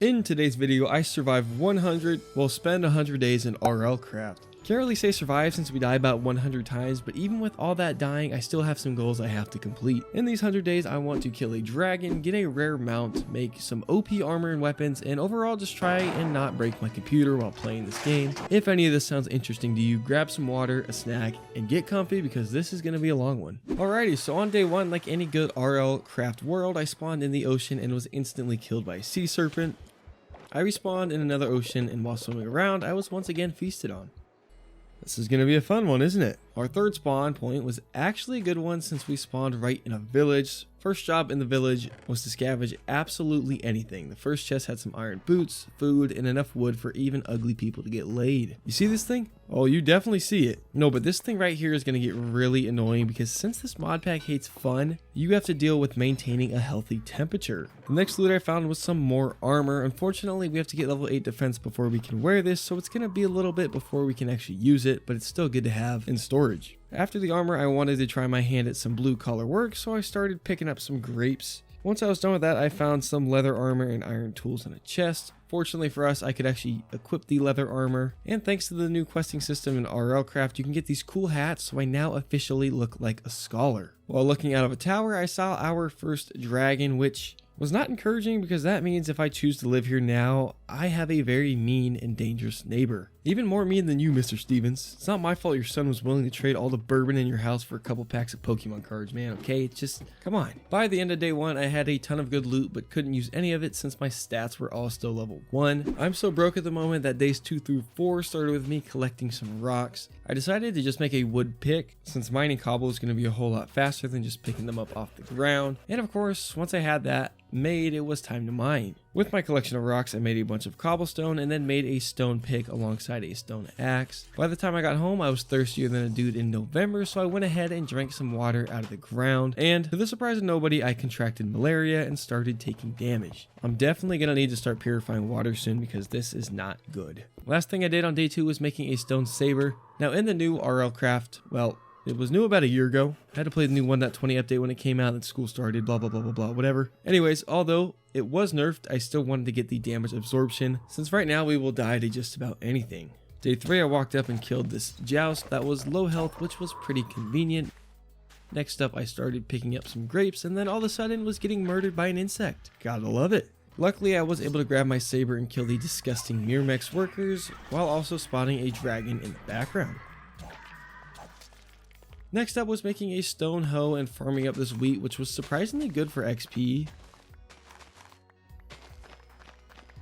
In today's video, I survived 100, spend 100 days in RLcraft. Can't really say survive since we die about 100 times, but even with all that dying, I still have some goals I have to complete. In these 100 days, I want to kill a dragon, get a rare mount, make some OP armor and weapons, and overall just try and not break my computer while playing this game. If any of this sounds interesting to you, grab some water, a snack, and get comfy because this is going to be a long one. Alrighty, so on day 1, like any good RLcraft world, I spawned in the ocean and was instantly killed by a sea serpent. I respawned in another ocean, and while swimming around, I was once again feasted on. This is going to be a fun one, isn't it? Our third spawn point was actually a good one since we spawned right in a village. First job in the village was to scavenge absolutely anything. The first chest had some iron boots, food, and enough wood for even ugly people to get laid. You see this thing? Oh, you definitely see it. No, but this thing right here is going to get really annoying because since this mod pack hates fun, you have to deal with maintaining a healthy temperature. The next loot I found was some more armor. Unfortunately, we have to get level 8 defense before we can wear this, so it's going to be a little bit before we can actually use it, but it's still good to have in storage. After the armor, I wanted to try my hand at some blue collar work, so I started picking up some grapes. Once I was done with that, I found some leather armor and iron tools in a chest. Fortunately for us, I could actually equip the leather armor, and thanks to the new questing system in RLcraft, you can get these cool hats, so I now officially look like a scholar. While looking out of a tower, I saw our first dragon, which was not encouraging because that means if I choose to live here now, I have a very mean and dangerous neighbor. Even more mean than you, Mr. Stevens. It's not my fault your son was willing to trade all the bourbon in your house for a couple packs of Pokemon cards, man, okay? It's just, come on. By the end of day 1, I had a ton of good loot, but couldn't use any of it since my stats were all still level 1. I'm so broke at the moment that days 2 through 4 started with me collecting some rocks. I decided to just make a wood pick, since mining cobble is going to be a whole lot faster than just picking them up off the ground. And of course, once I had that made, it was time to mine. With my collection of rocks, I made a bunch of cobblestone and then made a stone pick alongside a stone axe. By the time I got home, I was thirstier than a dude in November, so I went ahead and drank some water out of the ground, and to the surprise of nobody, I contracted malaria and started taking damage. I'm definitely going to need to start purifying water soon because this is not good. Last thing I did on day 2 was making a stone saber. Now in the new RLcraft, well, it was new about a year ago. I had to play the new 1.20 update when it came out and school started, blah, blah, blah, blah, blah, whatever. Anyways, although it was nerfed, I still wanted to get the damage absorption, since right now we will die to just about anything. Day 3, I walked up and killed this joust that was low health, which was pretty convenient. Next up, I started picking up some grapes, and then all of a sudden was getting murdered by an insect. Gotta love it. Luckily, I was able to grab my saber and kill the disgusting Myrmex workers, while also spotting a dragon in the background. Next up was making a stone hoe and farming up this wheat, which was surprisingly good for XP.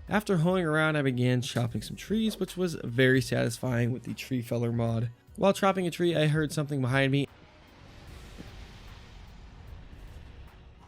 After hoeing around, I began chopping some trees, which was very satisfying with the tree feller mod. While chopping a tree, I heard something behind me.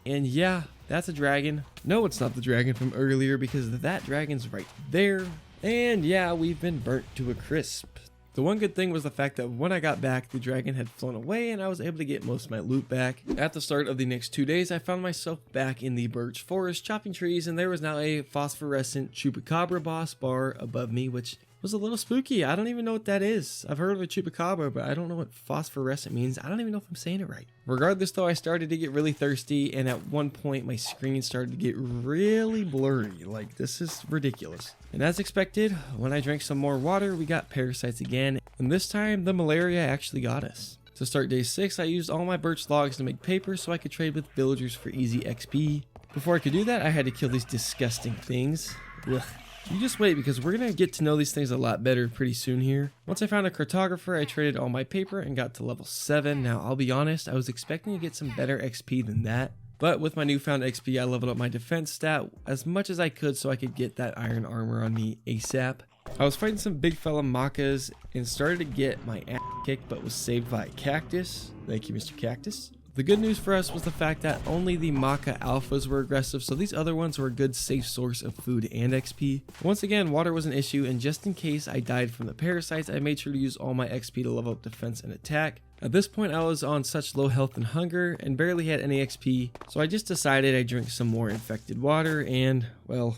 And yeah, that's a dragon. No, it's not the dragon from earlier because that dragon's right there. And yeah, we've been burnt to a crisp. The one good thing was the fact that when I got back, the dragon had flown away and I was able to get most of my loot back. At the start of the next 2 days, I found myself back in the birch forest chopping trees, and there was now a phosphorescent chupacabra boss bar above me, which was a little spooky. I don't even know what that is. I've heard of a chupacabra, but I don't know what phosphorescent means. I don't even know if I'm saying it right. Regardless though, I started to get really thirsty, and at one point my screen started to get really blurry. Like, this is ridiculous. And as expected, when I drank some more water, we got parasites again, and this time the malaria actually got us. To start day 6, I used all my birch logs to make paper so I could trade with villagers for easy XP. Before I could do that, I had to kill these disgusting things. Ugh. You just wait because we're going to get to know these things a lot better pretty soon here. Once I found a cartographer, I traded all my paper and got to level 7. Now, I'll be honest, I was expecting to get some better XP than that. But with my newfound XP, I leveled up my defense stat as much as I could so I could get that iron armor on me ASAP. I was fighting some big fella Macas and started to get my ass kicked, but was saved by a cactus. Thank you, Mr. Cactus. The good news for us was the fact that only the Maca alphas were aggressive, so these other ones were a good safe source of food and XP. Once again, water was an issue, and just in case I died from the parasites, I made sure to use all my XP to level up defense and attack. At this point, I was on such low health and hunger and barely had any XP, so I just decided I'd drink some more infected water and, well,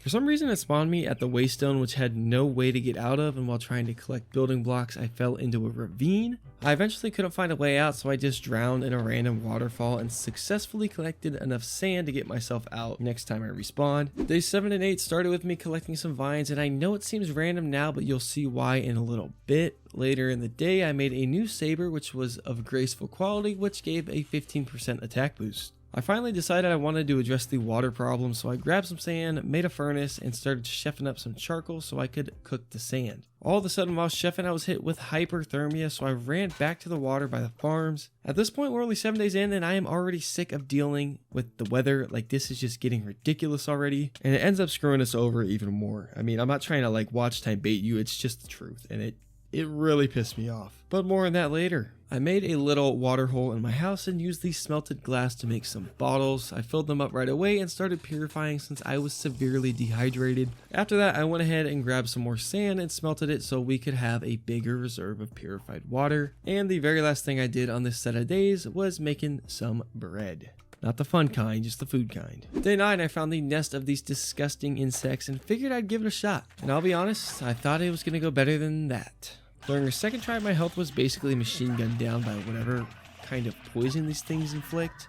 For some reason it spawned me at the waystone, which had no way to get out of, and while trying to collect building blocks I fell into a ravine. I eventually couldn't find a way out, so I just drowned in a random waterfall and successfully collected enough sand to get myself out next time I respawned. Day 7 and 8 started with me collecting some vines, and I know it seems random now, but you'll see why in a little bit. Later in the day I made a new saber which was of graceful quality, which gave a 15% attack boost. I finally decided I wanted to address the water problem, so I grabbed some sand, made a furnace, and started chefing up some charcoal so I could cook the sand. All of a sudden while chefing I was hit with hyperthermia, so I ran back to the water by the farms. At this point we're only 7 days in and I am already sick of dealing with the weather. Like, this is just getting ridiculous already, and it ends up screwing us over even more. I mean, I'm not trying to like watch time bait you, it's just the truth, and it really pissed me off. But more on that later. I made a little water hole in my house and used the smelted glass to make some bottles. I filled them up right away and started purifying since I was severely dehydrated. After that, I went ahead and grabbed some more sand and smelted it so we could have a bigger reserve of purified water. And the very last thing I did on this set of days was making some bread. Not the fun kind, just the food kind. Day 9, I found the nest of these disgusting insects and figured I'd give it a shot. And I'll be honest, I thought it was going to go better than that. During the second try, my health was basically machine gunned down by whatever kind of poison these things inflict.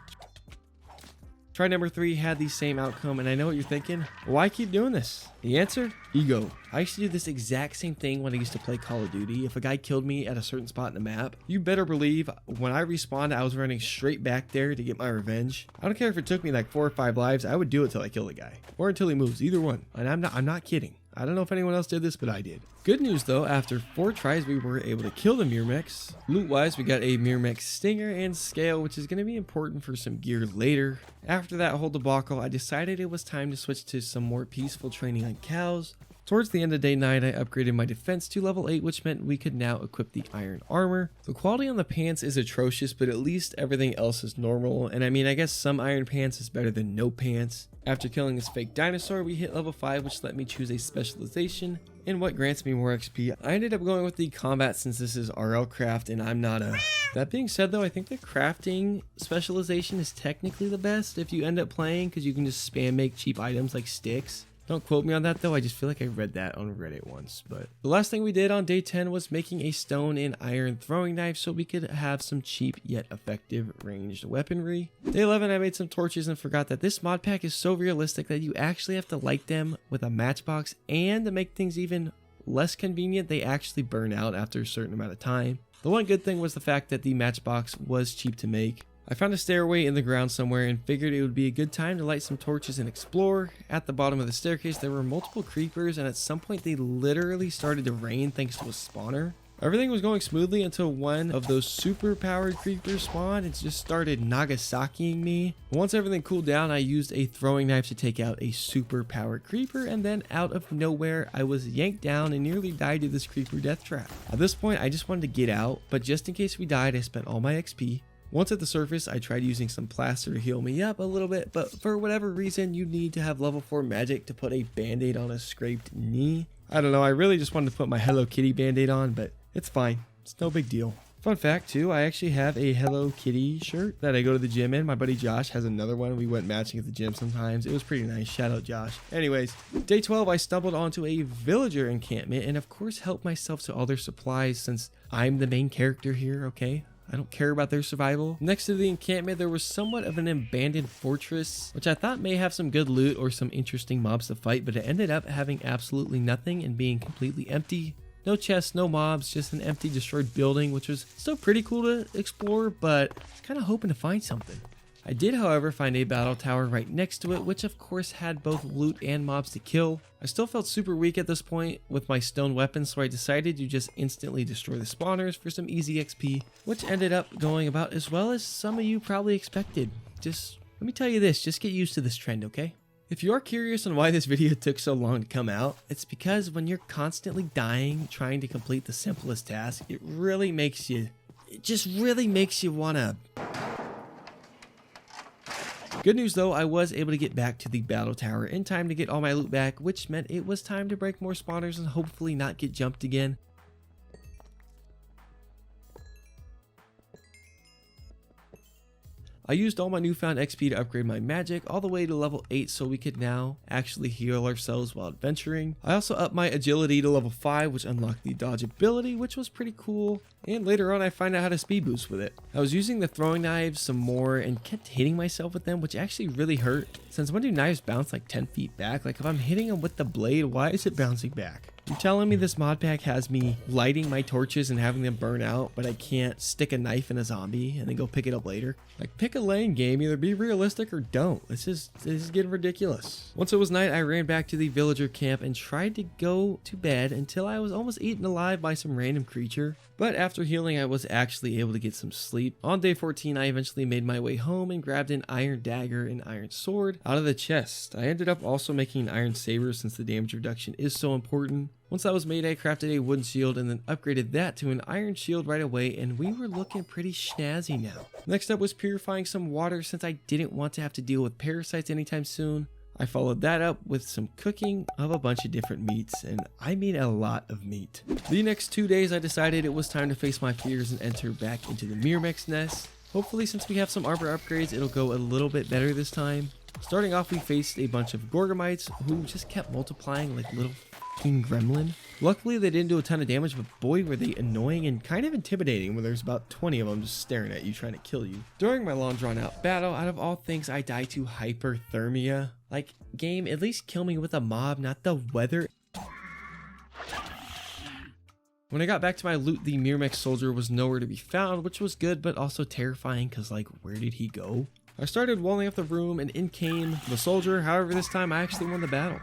Try number 3 had the same outcome, and I know what you're thinking. Why keep doing this? The answer? Ego. I used to do this exact same thing when I used to play Call of Duty. If a guy killed me at a certain spot in the map, you better believe when I respawned, I was running straight back there to get my revenge. I don't care if it took me like 4 or 5 lives, I would do it till I kill the guy. Or until he moves, either one. And I'm not kidding. I don't know if anyone else did this, but I did. Good news though, after 4 tries we were able to kill the Myrmex. Loot wise, we got a Myrmex Stinger and Scale, which is going to be important for some gear later. After that whole debacle, I decided it was time to switch to some more peaceful training on cows. Towards the end of day 9, I upgraded my defense to level 8, which meant we could now equip the iron armor. The quality on the pants is atrocious, but at least everything else is normal. And I mean, I guess some iron pants is better than no pants. After killing this fake dinosaur, we hit level 5, which let me choose a specialization in what grants me more XP. I ended up going with the combat since this is RLcraft and I'm not a... That being said though, I think the crafting specialization is technically the best if you end up playing, because you can just spam make cheap items like sticks. Don't quote me on that though, I just feel like I read that on Reddit once. But the last thing we did on day 10 was making a stone and iron throwing knife so we could have some cheap yet effective ranged weaponry. Day 11 I made some torches and forgot that this mod pack is so realistic that you actually have to light them with a matchbox, and to make things even less convenient, they actually burn out after a certain amount of time. The one good thing was the fact that the matchbox was cheap to make. I found a stairway in the ground somewhere and figured it would be a good time to light some torches and explore. At the bottom of the staircase there were multiple creepers, and at some point they literally started to rain thanks to a spawner. Everything was going smoothly until one of those super powered creepers spawned and just started Nagasakiing me. Once everything cooled down, I used a throwing knife to take out a super powered creeper, and then out of nowhere I was yanked down and nearly died to this creeper death trap. At this point I just wanted to get out, but just in case we died I spent all my XP. Once at the surface, I tried using some plaster to heal me up a little bit, but for whatever reason, you need to have level 4 magic to put a band-aid on a scraped knee. I don't know, I really just wanted to put my Hello Kitty band-aid on, but it's fine. It's no big deal. Fun fact too, I actually have a Hello Kitty shirt that I go to the gym in. My buddy Josh has another one. We went matching at the gym sometimes. It was pretty nice. Shout out Josh. Anyways, day 12 I stumbled onto a villager encampment and of course helped myself to all their supplies since I'm the main character here, okay? I don't care about their survival. Next to the encampment, there was somewhat of an abandoned fortress, which I thought may have some good loot or some interesting mobs to fight, but it ended up having absolutely nothing and being completely empty. No chests, no mobs, just an empty destroyed building, which was still pretty cool to explore, but I was kind of hoping to find something. I did, however, find a battle tower right next to it, which of course had both loot and mobs to kill. I still felt super weak at this point with my stone weapon, so I decided to just instantly destroy the spawners for some easy XP, which ended up going about as well as some of you probably expected. Just let me tell you this, just get used to this trend, okay? If you are curious on why this video took so long to come out, it's because when you're constantly dying trying to complete the simplest task, it just really makes you wanna... Good news though, I was able to get back to the battle tower in time to get all my loot back, which meant it was time to break more spawners and hopefully not get jumped again. I used all my newfound XP to upgrade my magic all the way to level 8 so we could now actually heal ourselves while adventuring. I also upped my agility to level 5, which unlocked the dodge ability, which was pretty cool. And later on I find out how to speed boost with it. I was using the throwing knives some more and kept hitting myself with them, which actually really hurt. Since when do knives bounce like 10 feet back? Like if I'm hitting them with the blade, why is it bouncing back? You're telling me this mod pack has me lighting my torches and having them burn out, but I can't stick a knife in a zombie and then go pick it up later? Like, pick a lane, game. Either be realistic or don't. This is getting ridiculous. Once it was night, I ran back to the villager camp and tried to go to bed until I was almost eaten alive by some random creature. But after healing, I was actually able to get some sleep. On day 14, I eventually made my way home and grabbed an iron dagger and iron sword out of the chest. I ended up also making an iron saber since the damage reduction is so important. Once that was made, I crafted a wooden shield and then upgraded that to an iron shield right away, and we were looking pretty snazzy now. Next up was purifying some water since I didn't want to have to deal with parasites anytime soon. I followed that up with some cooking of a bunch of different meats, and I made a lot of meat. The next 2 days I decided it was time to face my fears and enter back into the Myrmec's nest. Hopefully, since we have some armor upgrades, it'll go a little bit better this time. Starting off, we faced a bunch of Gorgomites who just kept multiplying like little f***ing gremlin. Luckily, they didn't do a ton of damage, but boy were they annoying and kind of intimidating when there's about 20 of them just staring at you trying to kill you. During my long drawn out battle, out of all things, I died to hyperthermia. Like, game, at least kill me with a mob, not the weather. When I got back to my loot, the Myrmec soldier was nowhere to be found, which was good, but also terrifying because, like, where did he go? I started walling up the room and in came the soldier. However, this time I actually won the battle.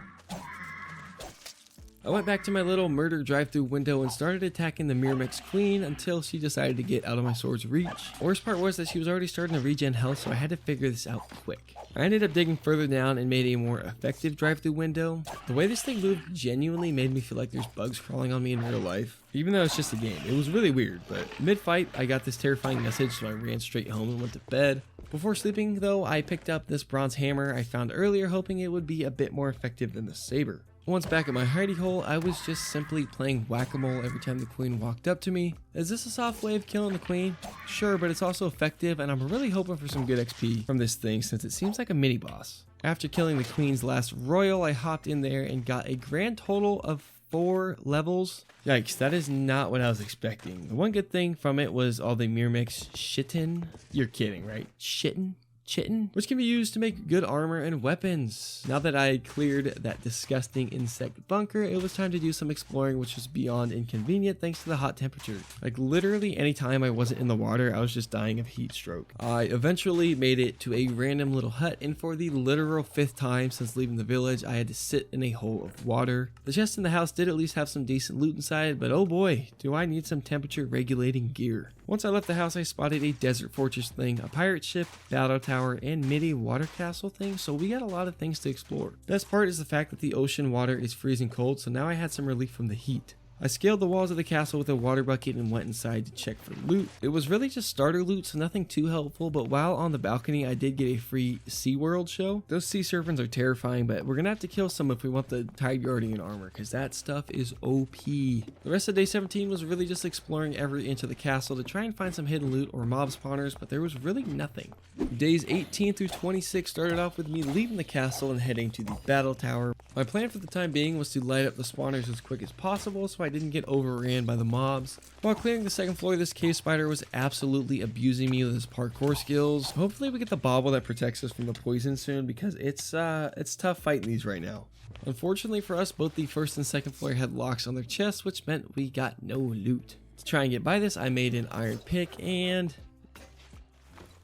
I went back to my little murder drive-through window and started attacking the Myrmec's queen until she decided to get out of my sword's reach. Worst part was that she was already starting to regen health, so I had to figure this out quick. I ended up digging further down and made a more effective drive-through window. The way this thing moved genuinely made me feel like there's bugs crawling on me in real life. Even though it's just a game, it was really weird, but mid-fight I got this terrifying message, so I ran straight home and went to bed. Before sleeping though, I picked up this bronze hammer I found earlier, hoping it would be a bit more effective than the saber. Once back at my hidey hole, I was just simply playing whack-a-mole every time the queen walked up to me. Is this a soft way of killing the queen? Sure, but it's also effective, and I'm really hoping for some good XP from this thing since it seems like a mini-boss. After killing the queen's last royal, I hopped in there and got a grand total of 4 levels. Yikes, that is not what I was expecting. The one good thing from it was all the Myrmec's shitten. You're kidding, right? Shitten? Chitin, which can be used to make good armor and weapons. Now that I cleared that disgusting insect bunker, it was time to do some exploring, which was beyond inconvenient thanks to the hot temperature. Like literally any time I wasn't in the water, I was just dying of heat stroke. I eventually made it to a random little hut, and for the literal 5th time since leaving the village, I had to sit in a hole of water. The chest in the house did at least have some decent loot inside, but oh boy, do I need some temperature regulating gear. Once I left the house, I spotted a desert fortress thing, a pirate ship, battle tower, and midi water castle thing, so we got a lot of things to explore. Best part is the fact that the ocean water is freezing cold, so now I had some relief from the heat. I scaled the walls of the castle with a water bucket and went inside to check for loot. It was really just starter loot, so nothing too helpful, but while on the balcony I did get a free SeaWorld show. Those sea serpents are terrifying, but we're gonna have to kill some if we want the Tide Guardian armor, because that stuff is OP. The rest of day 17 was really just exploring every inch of the castle to try and find some hidden loot or mob spawners, but there was really nothing. Days 18 through 26 started off with me leaving the castle and heading to the battle tower. My plan for the time being was to light up the spawners as quick as possible so I didn't get overran by the mobs. While clearing the second floor, this cave spider was absolutely abusing me with his parkour skills. Hopefully we get the bauble that protects us from the poison soon, because it's tough fighting these right now. Unfortunately for us, both the first and second floor had locks on their chests, which meant we got no loot. To try and get by this, I made an iron pick and...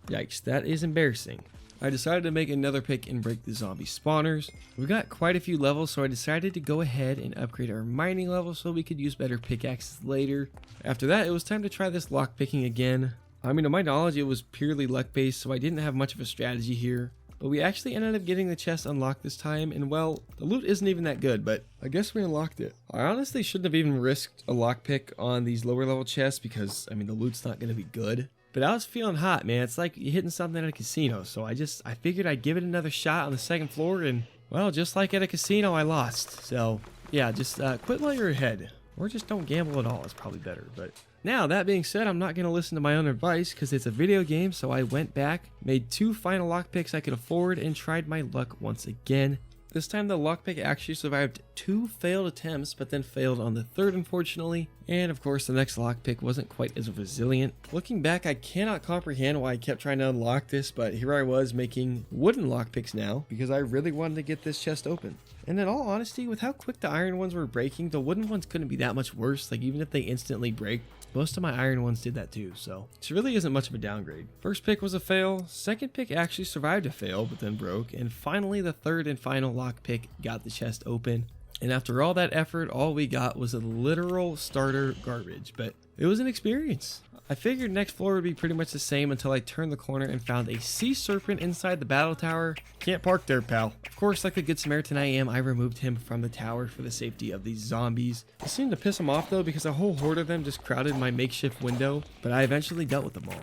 yikes, that is embarrassing. I decided to make another pick and break the zombie spawners. We got quite a few levels, so I decided to go ahead and upgrade our mining level so we could use better pickaxes later. After that, it was time to try this lock picking again. I mean, to my knowledge, it was purely luck based, so I didn't have much of a strategy here. But we actually ended up getting the chest unlocked this time, and well, the loot isn't even that good, but I guess we unlocked it. I honestly shouldn't have even risked a lockpick on these lower level chests because, I mean, the loot's not going to be good. But I was feeling hot, man. It's like you're hitting something at a casino, so I figured I'd give it another shot on the second floor, and well, just like at a casino, I lost. So yeah, just quit while you're ahead. Or just don't gamble at all, it's probably better. But now, that being said, I'm not going to listen to my own advice because it's a video game, so I went back, made 2 final lockpicks I could afford, and tried my luck once again. This time the lockpick actually survived 2 failed attempts, but then failed on the 3rd unfortunately, and of course the next lockpick wasn't quite as resilient. Looking back, I cannot comprehend why I kept trying to unlock this, but here I was making wooden lockpicks now, because I really wanted to get this chest open. And in all honesty, with how quick the iron ones were breaking, the wooden ones couldn't be that much worse. Like, even if they instantly break, most of my iron ones did that too, so this really isn't much of a downgrade. First pick was a fail, second pick actually survived a fail but then broke, and finally the 3rd and final lockpick got the chest open. And after all that effort, all we got was a literal starter garbage, but it was an experience. I figured next floor would be pretty much the same until I turned the corner and found a sea serpent inside the battle tower. Can't park there, pal. Of course, like the good Samaritan I am, I removed him from the tower for the safety of these zombies. It seemed to piss him off though, because a whole horde of them just crowded my makeshift window, but I eventually dealt with them all.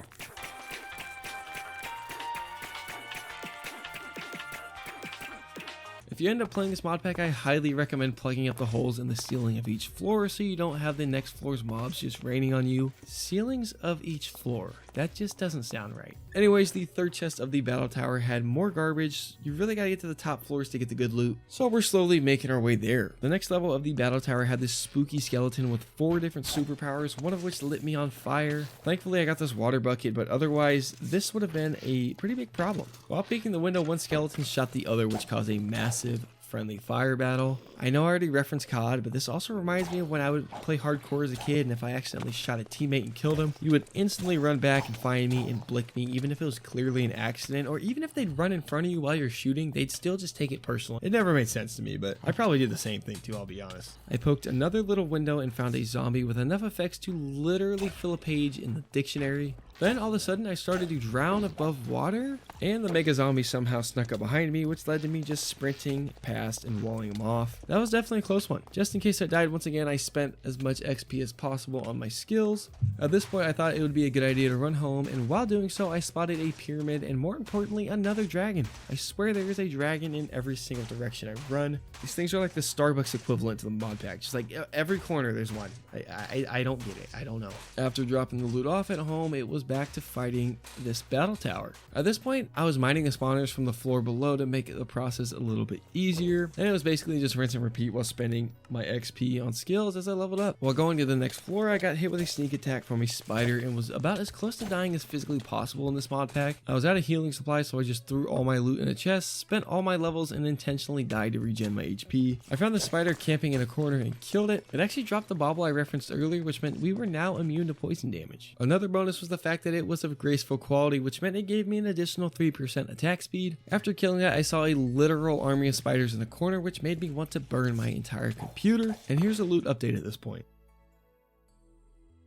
If you end up playing this mod pack, I highly recommend plugging up the holes in the ceiling of each floor so you don't have the next floor's mobs just raining on you. Ceilings of each floor. That just doesn't sound right. Anyways, the 3rd chest of the battle tower had more garbage. You really gotta get to the top floors to get the good loot, so we're slowly making our way there. The next level of the battle tower had this spooky skeleton with 4 different superpowers, one of which lit me on fire. Thankfully I got this water bucket, but otherwise this would have been a pretty big problem. While peeking the window, one skeleton shot the other, which caused a massive friendly fire battle. I know I already referenced COD, but this also reminds me of when I would play hardcore as a kid, and if I accidentally shot a teammate and killed him, you would instantly run back and find me and blick me, even if it was clearly an accident, or even if they'd run in front of you while you're shooting, they'd still just take it personal. It never made sense to me, but I probably did the same thing too, I'll be honest. I poked another little window and found a zombie with enough effects to literally fill a page in the dictionary. Then all of a sudden I started to drown above water, and the mega zombie somehow snuck up behind me, which led to me just sprinting past and walling him off. That was definitely a close one. Just in case I died once again, I spent as much XP as possible on my skills. At this point I thought it would be a good idea to run home, and while doing so I spotted a pyramid and more importantly another dragon. I swear there is a dragon in every single direction I run. These things are like the Starbucks equivalent to the mod pack. Just like every corner there's one. I don't get it. I don't know. After dropping the loot off at home, it was back to fighting this battle tower. At this point, I was mining the spawners from the floor below to make the process a little bit easier, and it was basically just rinse and repeat while spending my XP on skills as I leveled up. While going to the next floor, I got hit with a sneak attack from a spider and was about as close to dying as physically possible in this mod pack. I was out of healing supplies, so I just threw all my loot in a chest, spent all my levels, and intentionally died to regen my HP. I found the spider camping in a corner and killed it. It actually dropped the bauble I referenced earlier, which meant we were now immune to poison damage. Another bonus was the fact that it was of graceful quality, which meant it gave me an additional 3% attack speed. After killing it, I saw a literal army of spiders in the corner, which made me want to burn my entire computer. And here's a loot update at this point.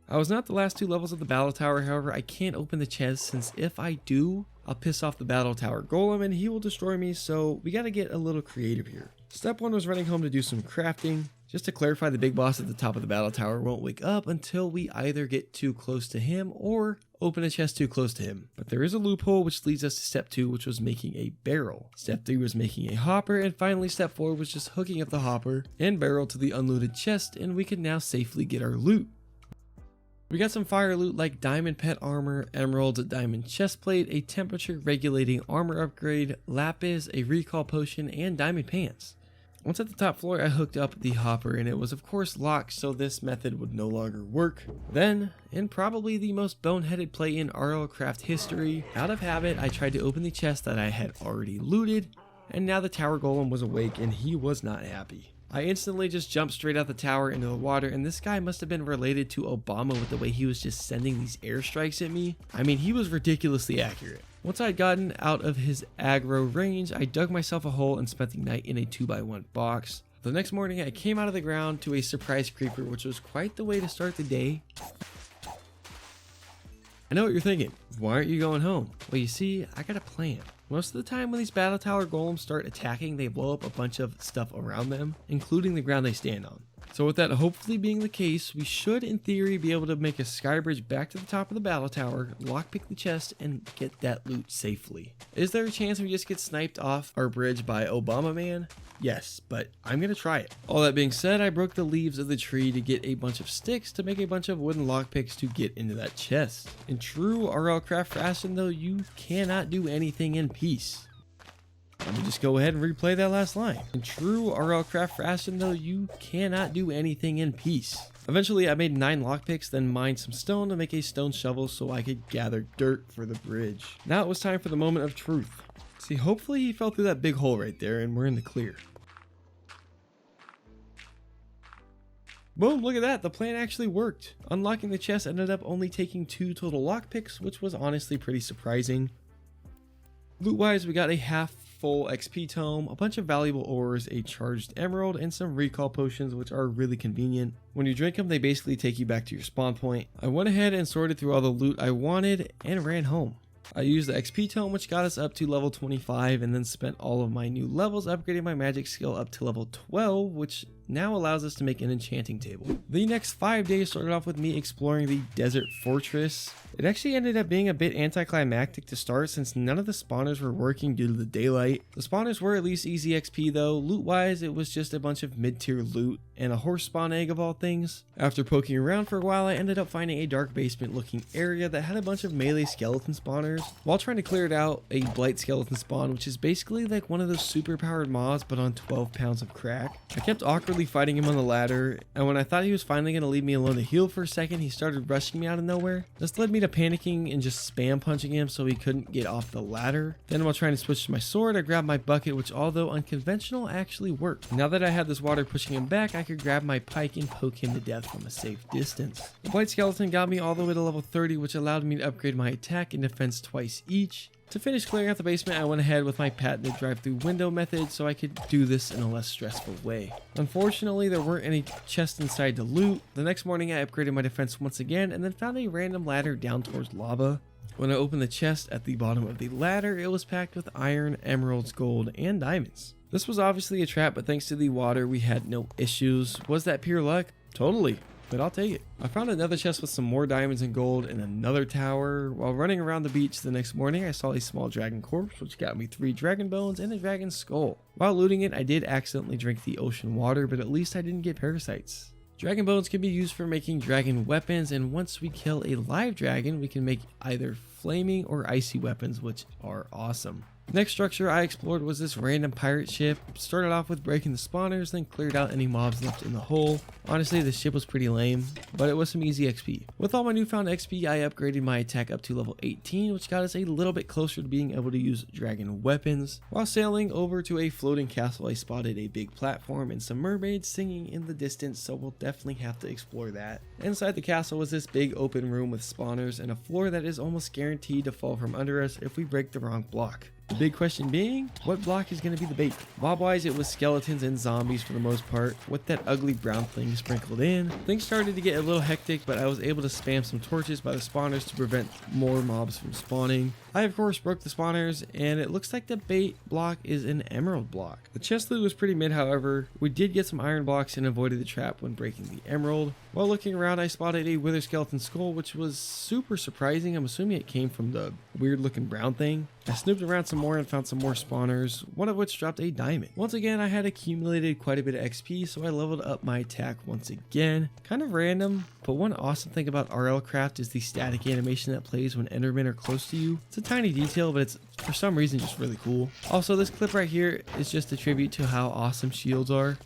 I was not the last 2 levels of the battle tower, however I can't open the chest, since if I do, I'll piss off the battle tower golem and he will destroy me, so we gotta get a little creative here. Step 1 was running home to do some crafting. Just to clarify, the big boss at the top of the battle tower won't wake up until we either get too close to him or open a chest too close to him. But there is a loophole, which leads us to step 2, which was making a barrel. Step 3 was making a hopper, and finally step 4 was just hooking up the hopper and barrel to the unlooted chest, and we could now safely get our loot. We got some fire loot like diamond pet armor, emerald, diamond chestplate, a temperature regulating armor upgrade, lapis, a recall potion, and diamond pants. Once at the top floor, I hooked up the hopper and it was of course locked, so this method would no longer work. Then, in probably the most boneheaded play in RLcraft history, out of habit, I tried to open the chest that I had already looted, and now the tower golem was awake and he was not happy. I instantly just jumped straight out the tower into the water, and this guy must have been related to Obama with the way he was just sending these airstrikes at me. I mean, he was ridiculously accurate. Once I'd gotten out of his aggro range, I dug myself a hole and spent the night in a 2x1 box. The next morning, I came out of the ground to a surprise creeper, which was quite the way to start the day. I know what you're thinking. Why aren't you going home? Well, you see, I got a plan. Most of the time when these battle tower golems start attacking, they blow up a bunch of stuff around them, including the ground they stand on. So with that hopefully being the case, we should in theory be able to make a sky bridge back to the top of the battle tower, lockpick the chest, and get that loot safely. Is there a chance we just get sniped off our bridge by Obama Man? Yes, but I'm gonna try it. All that being said, I broke the leaves of the tree to get a bunch of sticks to make a bunch of wooden lockpicks to get into that chest. In true RLcraft fashion though, you cannot do anything in peace. Let me just go ahead and replay that last line. In true RLcraft fashion though, you cannot do anything in peace. Eventually I made 9 lockpicks, then mined some stone to make a stone shovel so I could gather dirt for the bridge. Now it was time for the moment of truth. See, hopefully he fell through that big hole right there and we're in the clear. Boom, look at that, the plan actually worked. Unlocking the chest ended up only taking 2 total lockpicks, which was honestly pretty surprising. Loot wise, we got a half full XP tome, a bunch of valuable ores, a charged emerald, and some recall potions, which are really convenient. When you drink them, they basically take you back to your spawn point. I went ahead and sorted through all the loot I wanted and ran home. I used the XP tome, which got us up to level 25, and then spent all of my new levels upgrading my magic skill up to level 12, which now allows us to make an enchanting table. The next 5 days started off with me exploring the desert fortress. It actually ended up being a bit anticlimactic to start since none of the spawners were working due to the daylight. The spawners were at least easy XP though. Loot wise, it was just a bunch of mid-tier loot and a horse spawn egg of all things. After poking around for a while, I ended up finding a dark basement looking area that had a bunch of melee skeleton spawners. While trying to clear it out, a blight skeleton spawn, which is basically like one of those super powered mobs but on 12 pounds of crack. I kept awkwardly fighting him on the ladder, and when I thought he was finally going to leave me alone to heal for a second, he started rushing me out of nowhere. This led me to panicking and just spam punching him so he couldn't get off the ladder. Then while trying to switch to my sword, I grabbed my bucket, which although unconventional actually worked. Now that I had this water pushing him back, I could grab my pike and poke him to death from a safe distance. The blight skeleton got me all the way to level 30, which allowed me to upgrade my attack and defense twice each. To finish clearing out the basement, I went ahead with my patented drive-through window method so I could do this in a less stressful way. Unfortunately, there weren't any chests inside to loot. The next morning, I upgraded my defense once again and then found a random ladder down towards lava. When I opened the chest at the bottom of the ladder, it was packed with iron, emeralds, gold, and diamonds. This was obviously a trap, but thanks to the water, we had no issues. Was that pure luck? Totally. But I'll take it. I found another chest with some more diamonds and gold in another tower. While running around the beach the next morning, I saw a small dragon corpse, which got me 3 dragon bones and a dragon skull. While looting it, I did accidentally drink the ocean water, but at least I didn't get parasites. Dragon bones can be used for making dragon weapons, and once we kill a live dragon, we can make either flaming or icy weapons, which are awesome. Next structure I explored was this random pirate ship. Started off with breaking the spawners, then cleared out any mobs left in the hull. Honestly, the ship was pretty lame, but it was some easy XP. With all my newfound XP, I upgraded my attack up to level 18, which got us a little bit closer to being able to use dragon weapons. While sailing over to a floating castle, I spotted a big platform and some mermaids singing in the distance, so we'll definitely have to explore that. Inside the castle was this big open room with spawners and a floor that is almost guaranteed to fall from under us if we break the wrong block. The big question being, what block is going to be the bait? Mob wise, it was skeletons and zombies for the most part, with that ugly brown thing sprinkled in. Things started to get a little hectic, but I was able to spam some torches by the spawners to prevent more mobs from spawning. I of course broke the spawners, and it looks like the bait block is an emerald block. The chest loot was pretty mid, however. We did get some iron blocks and avoided the trap when breaking the emerald. While looking around, I spotted a wither skeleton skull, which was super surprising. I'm assuming it came from the weird looking brown thing. I snooped around some more and found some more spawners, one of which dropped a diamond. Once again, I had accumulated quite a bit of XP, so I leveled up my attack once again. Kind of random, but one awesome thing about RLcraft is the static animation that plays when endermen are close to you. It's a tiny detail, but it's for some reason just really cool. Also, this clip right here is just a tribute to how awesome shields are.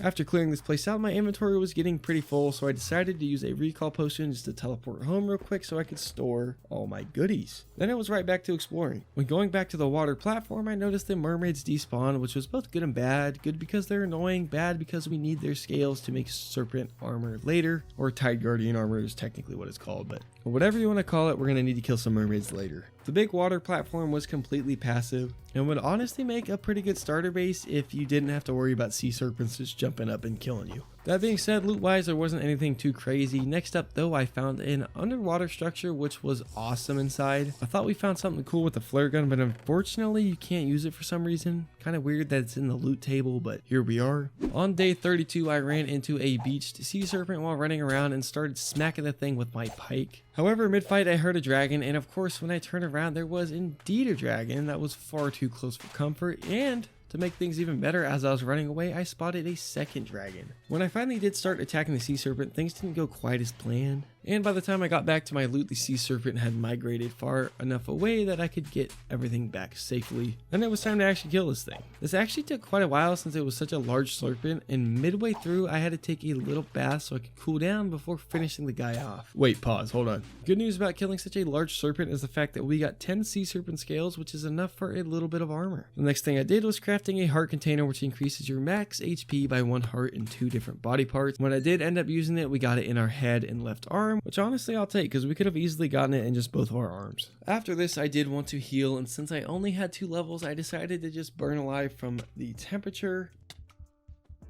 After clearing this place out, my inventory was getting pretty full, so I decided to use a recall potion just to teleport home real quick so I could store all my goodies. Then it was right back to exploring. When going back to the water platform, I noticed the mermaids despawn, which was both good and bad. Good because they're annoying, bad because we need their scales to make serpent armor later, or tide guardian armor is technically what it's called, but whatever you want to call it, we're going to need to kill some mermaids later. The big water platform was completely passive and would honestly make a pretty good starter base if you didn't have to worry about sea serpents just jumping up and killing you. That being said, loot wise there wasn't anything too crazy. Next up though, I found an underwater structure which was awesome inside. I thought we found something cool with the flare gun, but unfortunately you can't use it for some reason. Kind of weird that it's in the loot table, but here we are. On day 32 I ran into a beached sea serpent while running around and started smacking the thing with my pike. However, mid-fight I heard a dragon, and of course when I turned around there was indeed a dragon that was far too close for comfort, and to make things even better, as I was running away, I spotted a second dragon. When I finally did start attacking the sea serpent, things didn't go quite as planned. And by the time I got back to my loot, the sea serpent had migrated far enough away that I could get everything back safely. And it was time to actually kill this thing. This actually took quite a while since it was such a large serpent, and midway through I had to take a little bath so I could cool down before finishing the guy off. Wait, pause, hold on. Good news about killing such a large serpent is the fact that we got 10 sea serpent scales, which is enough for a little bit of armor. The next thing I did was crafting a heart container, which increases your max HP by 1 heart in 2 different body parts. When I did end up using it, we got it in our head and left arm, which honestly I'll take because we could have easily gotten it in just both of our arms. After this I did want to heal, and since I only had 2 levels I decided to just burn alive from the temperature.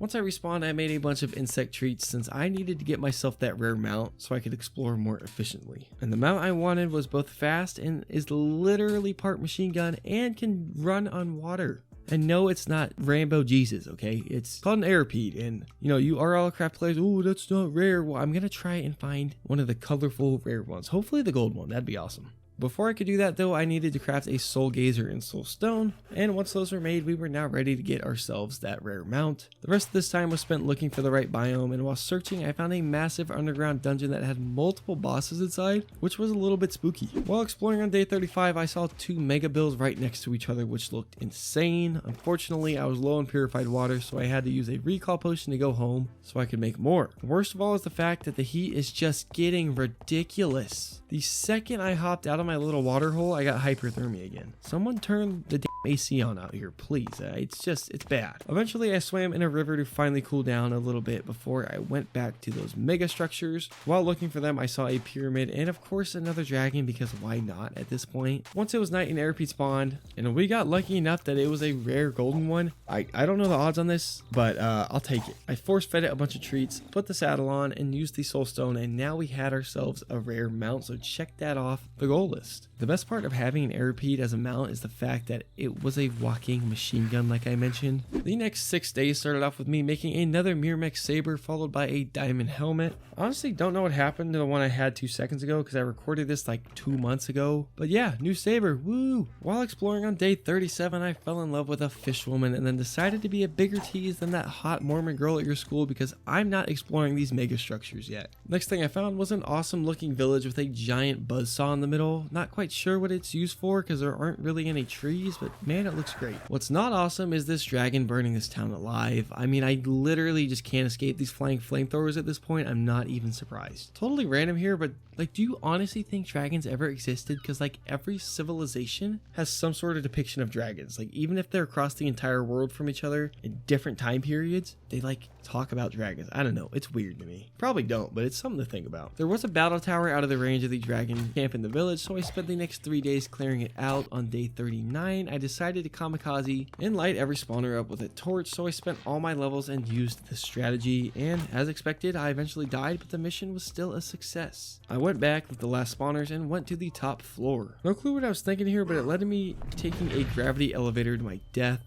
Once I respawned I made a bunch of insect treats since I needed to get myself that rare mount so I could explore more efficiently. And the mount I wanted was both fast and is literally part machine gun and can run on water. And no, it's not Rambo Jesus, okay? It's called an Airpede, and you know, you RLcraft players, oh, that's not rare. Well, I'm gonna try and find one of the colorful rare ones. Hopefully the gold one, that'd be awesome. Before I could do that though, I needed to craft a soul gazer and soul stone, and once those were made, we were now ready to get ourselves that rare mount. The rest of this time was spent looking for the right biome, and while searching, I found a massive underground dungeon that had multiple bosses inside, which was a little bit spooky. While exploring on day 35, I saw 2 mega bills right next to each other, which looked insane. Unfortunately, I was low on purified water, so I had to use a recall potion to go home so I could make more. Worst of all is the fact that the heat is just getting ridiculous. The second I hopped out of my little water hole, I got hyperthermia again. Someone turn the damn AC on out here, please. It's bad. Eventually, I swam in a river to finally cool down a little bit before I went back to those mega structures. While looking for them, I saw a pyramid and of course another dragon, because why not at this point? Once it was night and Airpede spawned, and we got lucky enough that it was a rare golden one. I don't know the odds on this, but I'll take it. I force fed it a bunch of treats, put the saddle on, and used the soul stone, and now we had ourselves a rare mount, so check that off the goal list. The best part of having an Airpede as a mount is the fact that it was a walking machine gun, like I mentioned. The next 6 days started off with me making another Myrmec saber, followed by a diamond helmet. Honestly, don't know what happened to the one I had 2 seconds ago because I recorded this like 2 months ago. But yeah, new saber, woo! While exploring on day 37, I fell in love with a fishwoman and then decided to be a bigger tease than that hot Mormon girl at your school because I'm not exploring these mega structures yet. Next thing I found was an awesome looking village with a giant buzzsaw in the middle. Not quite sure what it's used for because there aren't really any trees, but man, it looks great. What's not awesome is this dragon burning this town alive. I mean, I literally just can't escape these flying flamethrowers at this point. I'm not even surprised. Totally random here, but like, do you honestly think dragons ever existed? Because like every civilization has some sort of depiction of dragons. Like even if they're across the entire world from each other in different time periods, they like talk about dragons. I don't know. It's weird to me. Probably don't, but it's something to think about. There was a battle tower out of the range of the dragon camp in the village, so I spent the next 3 days clearing it out. On day 39, I decided to kamikaze and light every spawner up with a torch, so I spent all my levels and used the strategy, and as expected, I eventually died, but the mission was still a success. I went back with the last spawners and went to the top floor. No clue what I was thinking here, but it led to me taking a gravity elevator to my death.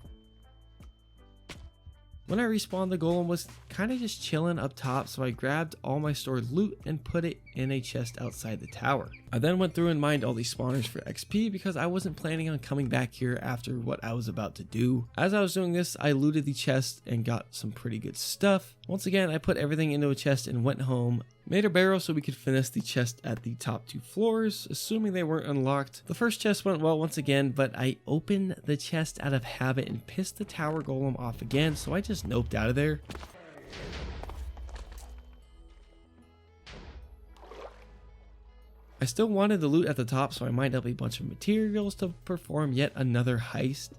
When I respawned, the golem was kind of just chilling up top, so I grabbed all my stored loot and put it in a chest outside the tower. I then went through and mined all these spawners for XP because I wasn't planning on coming back here after what I was about to do. As I was doing this, I looted the chest and got some pretty good stuff. Once again, I put everything into a chest and went home. Made a barrel so we could finish the chest at the top 2 floors, assuming they weren't unlocked. The first chest went well once again, but I opened the chest out of habit and pissed the tower golem off again, so I just noped out of there. I still wanted the loot at the top, so I mined up a bunch of materials to perform yet another heist.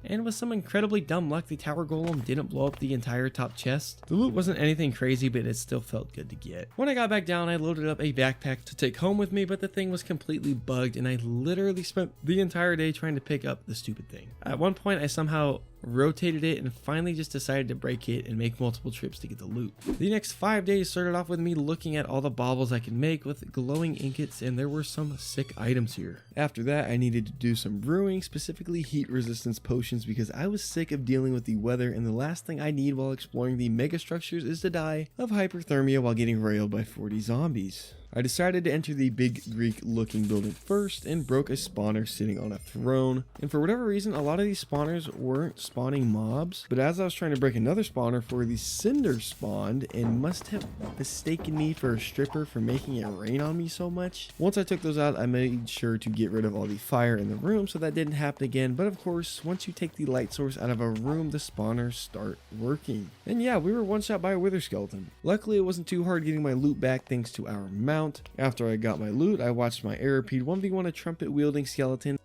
And with some incredibly dumb luck, the tower golem didn't blow up the entire top chest. The loot wasn't anything crazy, but it still felt good to get. When I got back down, I loaded up a backpack to take home with me, but the thing was completely bugged, and I literally spent the entire day trying to pick up the stupid thing. At one point, I somehow rotated it, and finally just decided to break it and make multiple trips to get the loot. The next 5 days started off with me looking at all the baubles I could make with glowing ingots, and there were some sick items here. After that, I needed to do some brewing, specifically heat resistance potions, because I was sick of dealing with the weather, and the last thing I need while exploring the mega structures is to die of hyperthermia while getting railed by 40 zombies. I decided to enter the big Greek looking building first and broke a spawner sitting on a throne, and for whatever reason a lot of these spawners weren't spawning mobs, but as I was trying to break another spawner, for the cinder spawned and must have mistaken me for a stripper for making it rain on me so much. Once I took those out, I made sure to get rid of all the fire in the room so that didn't happen again, but of course once you take the light source out of a room, the spawners start working. And yeah, we were one shot by a wither skeleton. Luckily it wasn't too hard getting my loot back thanks to our mount. After I got my loot, I watched my RLcraft 1v1 a trumpet wielding skeleton,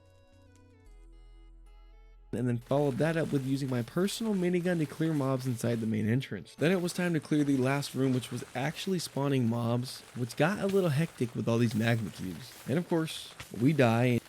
and then followed that up with using my personal minigun to clear mobs inside the main entrance. Then it was time to clear the last room, which was actually spawning mobs, which got a little hectic with all these magma cubes. And of course, we die.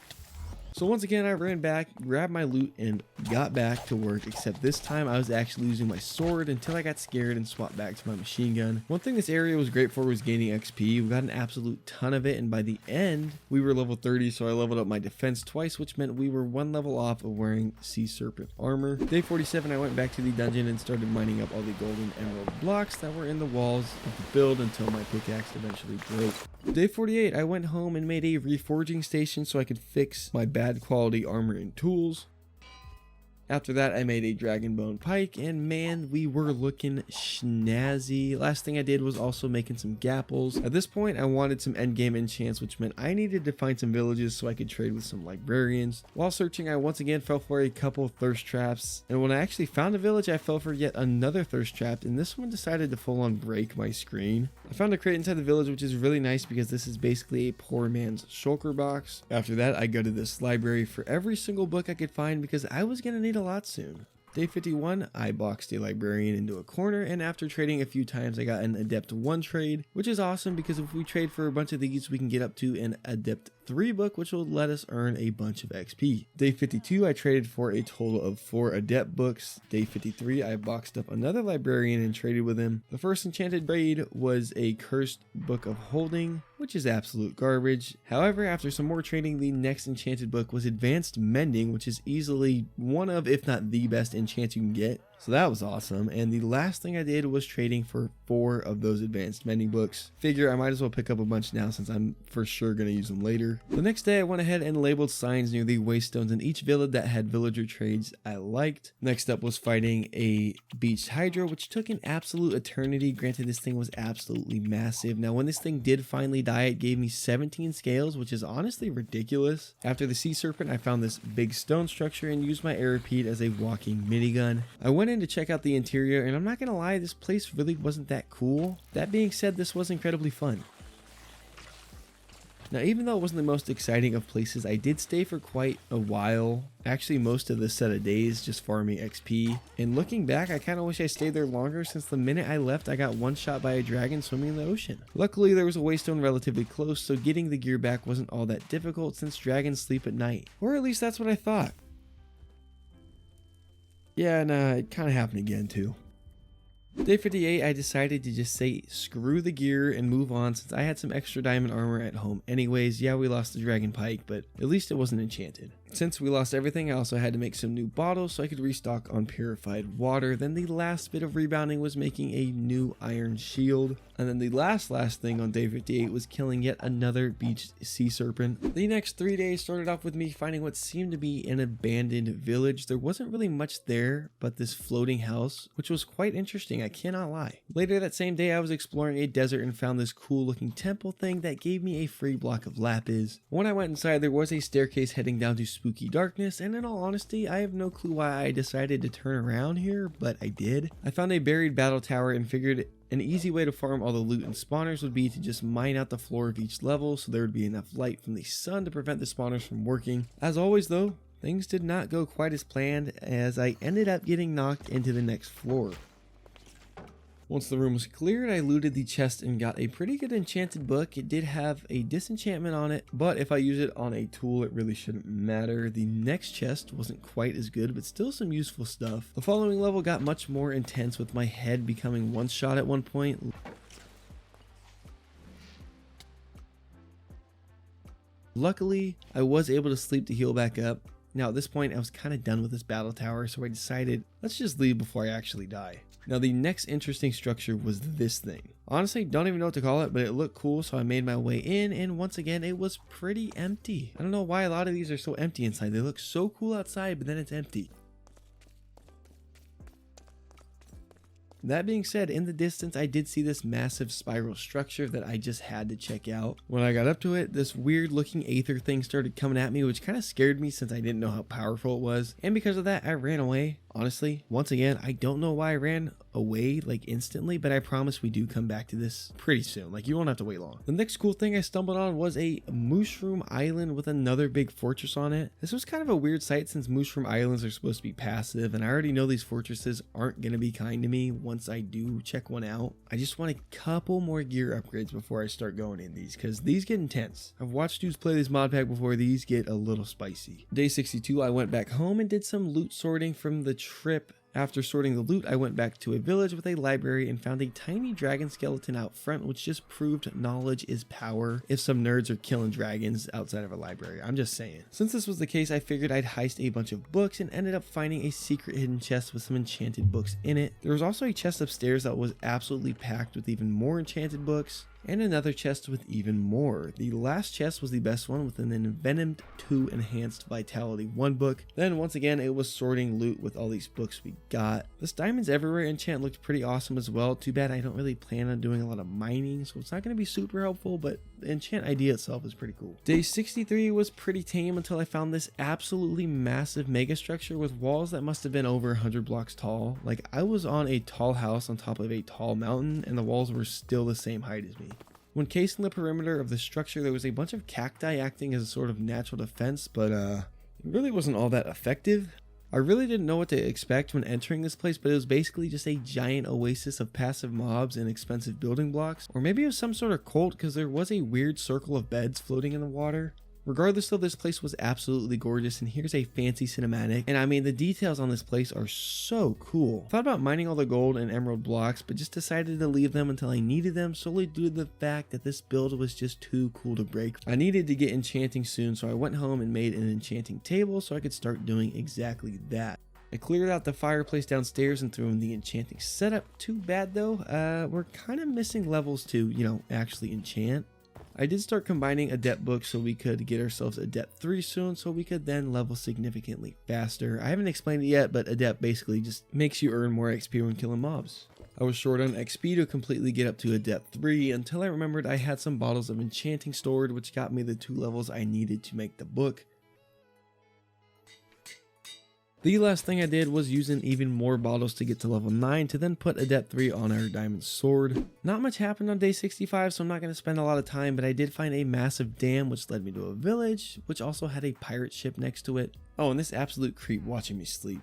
So once again, I ran back, grabbed my loot, and got back to work, except this time I was actually using my sword until I got scared and swapped back to my machine gun. One thing this area was great for was gaining XP. We got an absolute ton of it, and by the end, we were level 30, so I leveled up my defense twice, which meant we were one level off of wearing sea serpent armor. Day 47, I went back to the dungeon and started mining up all the golden emerald blocks that were in the walls of the build until my pickaxe eventually broke. Day 48, I went home and made a reforging station so I could fix my bad quality armor and tools. After that, I made a dragon bone pike, and man, we were looking snazzy. Last thing I did was also making some gapples. At this point, I wanted some endgame enchants, which meant I needed to find some villages so I could trade with some librarians. While searching, I once again fell for a couple thirst traps, and when I actually found a village, I fell for yet another thirst trap, and this one decided to full on break my screen. I found a crate inside the village, which is really nice because this is basically a poor man's shulker box. After that, I go to this library for every single book I could find because I was gonna need a lot soon. Day 51, I boxed a librarian into a corner, and after trading a few times, I got an Adept 1 trade, which is awesome because if we trade for a bunch of these, we can get up to an Adept 3 book, which will let us earn a bunch of XP. Day 52, I traded for a total of 4 Adept books. Day 53, I boxed up another librarian and traded with him. The first enchanted trade was a Cursed Book of Holding, which is absolute garbage. However, after some more trading, the next enchanted book was Advanced Mending, which is easily one of, if not the best enchants you can get. So that was awesome. And the last thing I did was trading for 4 of those Advanced Mending books. Figure I might as well pick up a bunch now since I'm for sure going to use them later. The next day I went ahead and labeled signs near the waystones in each village that had villager trades I liked. Next up was fighting a beached hydra, which took an absolute eternity. Granted, this thing was absolutely massive. Now when this thing did finally die, it gave me 17 scales, which is honestly ridiculous. After the sea serpent, I found this big stone structure and used my RLcraft as a walking minigun. I went in to check out the interior, and I'm not gonna lie, this place really wasn't that cool. That being said, this was incredibly fun. Now, even though it wasn't the most exciting of places, I did stay for quite a while. Actually, most of the set of days just farming XP. And looking back, I kind of wish I stayed there longer since the minute I left, I got one shot by a dragon swimming in the ocean. Luckily, there was a waystone relatively close, so getting the gear back wasn't all that difficult since dragons sleep at night. Or at least that's what I thought. Yeah, nah, it kind of happened again too. Day 58, I decided to just say screw the gear and move on since I had some extra diamond armor at home anyways. Yeah, we lost the dragon pike, but at least it wasn't enchanted. Since we lost everything, I also had to make some new bottles so I could restock on purified water. Then the last bit of rebounding was making a new iron shield. And then the last thing on day 58 was killing yet another beached sea serpent. The next 3 days started off with me finding what seemed to be an abandoned village. There wasn't really much there but this floating house, which was quite interesting, I cannot lie. Later that same day, I was exploring a desert and found this cool looking temple thing that gave me a free block of lapis. When I went inside, there was a staircase heading down to spooky darkness, and in all honesty, I have no clue why I decided to turn around here, but I did. I found a buried battle tower and figured an easy way to farm all the loot and spawners would be to just mine out the floor of each level so there would be enough light from the sun to prevent the spawners from working. As always though, things did not go quite as planned as I ended up getting knocked into the next floor. Once the room was cleared, I looted the chest and got a pretty good enchanted book. It did have a disenchantment on it, but if I use it on a tool, it really shouldn't matter. The next chest wasn't quite as good, but still some useful stuff. The following level got much more intense with my head becoming one shot at one point. Luckily, I was able to sleep to heal back up. Now at this point, I was kind of done with this battle tower, so I decided, let's just leave before I actually die. Now the next interesting structure was this thing. Honestly, don't even know what to call it, but it looked cool, so I made my way in, and once again, it was pretty empty. I don't know why a lot of these are so empty inside. They look so cool outside, but then it's empty. That being said, in the distance, I did see this massive spiral structure that I just had to check out. When I got up to it, this weird looking aether thing started coming at me, which kind of scared me since I didn't know how powerful it was. And because of that, I ran away. Honestly, once again, I don't know why I ran away like instantly, but I promise we do come back to this pretty soon. Like, you won't have to wait long. The next cool thing I stumbled on was a mushroom island with another big fortress on it. This was kind of a weird sight since mushroom islands are supposed to be passive, and I already know these fortresses aren't going to be kind to me once I do check one out. I just want a couple more gear upgrades before I start going in these, because these get intense. I've watched dudes play this mod pack before. These get a little spicy. Day 62, I went back home and did some loot sorting from the trip. After sorting the loot, I went back to a village with a library and found a tiny dragon skeleton out front, which just proved knowledge is power if some nerds are killing dragons outside of a library. I'm just saying. Since this was the case, I figured I'd heist a bunch of books and ended up finding a secret hidden chest with some enchanted books in it. There was also a chest upstairs that was absolutely packed with even more enchanted books, and another chest with even more. The last chest was the best one with an Envenomed 2 Enhanced Vitality 1 book. Then once again, it was sorting loot with all these books we got. This Diamonds Everywhere enchant looked pretty awesome as well. Too bad I don't really plan on doing a lot of mining, so it's not going to be super helpful, but the enchant idea itself is pretty cool. Day 63 was pretty tame until I found this absolutely massive mega structure with walls that must have been over 100 blocks tall. Like, I was on a tall house on top of a tall mountain, and the walls were still the same height as me. When casing the perimeter of the structure, there was a bunch of cacti acting as a sort of natural defense, but it really wasn't all that effective. I really didn't know what to expect when entering this place, but it was basically just a giant oasis of passive mobs and expensive building blocks. Or maybe it was some sort of cult, because there was a weird circle of beds floating in the water. Regardless though, this place was absolutely gorgeous, and here's a fancy cinematic. And I mean, the details on this place are so cool. I thought about mining all the gold and emerald blocks, but just decided to leave them until I needed them, solely due to the fact that this build was just too cool to break. I needed to get enchanting soon, so I went home and made an enchanting table so I could start doing exactly that. I cleared out the fireplace downstairs and threw in the enchanting setup. Too bad though, we're kind of missing levels to, actually enchant. I did start combining adept books so we could get ourselves adept 3 soon, so we could then level significantly faster. I haven't explained it yet, but adept basically just makes you earn more XP when killing mobs. I was short on XP to completely get up to adept 3 until I remembered I had some bottles of enchanting stored, which got me the 2 levels I needed to make the book. The last thing I did was using even more bottles to get to level 9 to then put adept 3 on our diamond sword. Not much happened on day 65, so I'm not going to spend a lot of time, but I did find a massive dam which led me to a village, which also had a pirate ship next to it. Oh, and this absolute creep watching me sleep.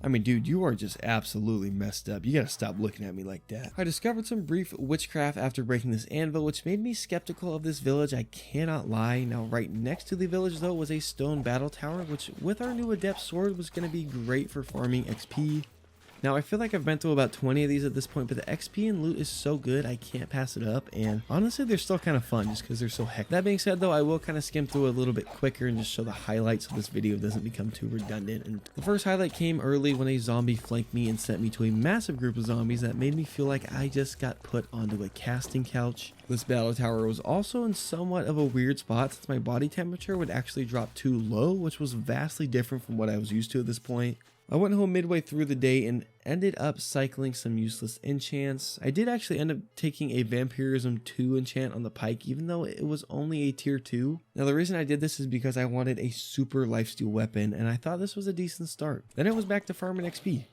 I mean, dude, you are just absolutely messed up. You gotta stop looking at me like that. I discovered some brief witchcraft after breaking this anvil, which made me skeptical of this village, I cannot lie. Now, right next to the village, though, was a stone battle tower, which with our new adept sword was gonna be great for farming XP. Now, I feel like I've been through about 20 of these at this point, but the XP and loot is so good, I can't pass it up, and honestly, they're still kind of fun just because they're so hectic. That being said, though, I will kind of skim through a little bit quicker and just show the highlights so this video doesn't become too redundant. And the first highlight came early when a zombie flanked me and sent me to a massive group of zombies that made me feel like I just got put onto a casting couch. This battle tower was also in somewhat of a weird spot since my body temperature would actually drop too low, which was vastly different from what I was used to at this point. I went home midway through the day and ended up cycling some useless enchants. I did actually end up taking a Vampirism 2 enchant on the pike, even though it was only a tier 2. Now the reason I did this is because I wanted a super lifesteal weapon, and I thought this was a decent start. Then it was back to farming XP.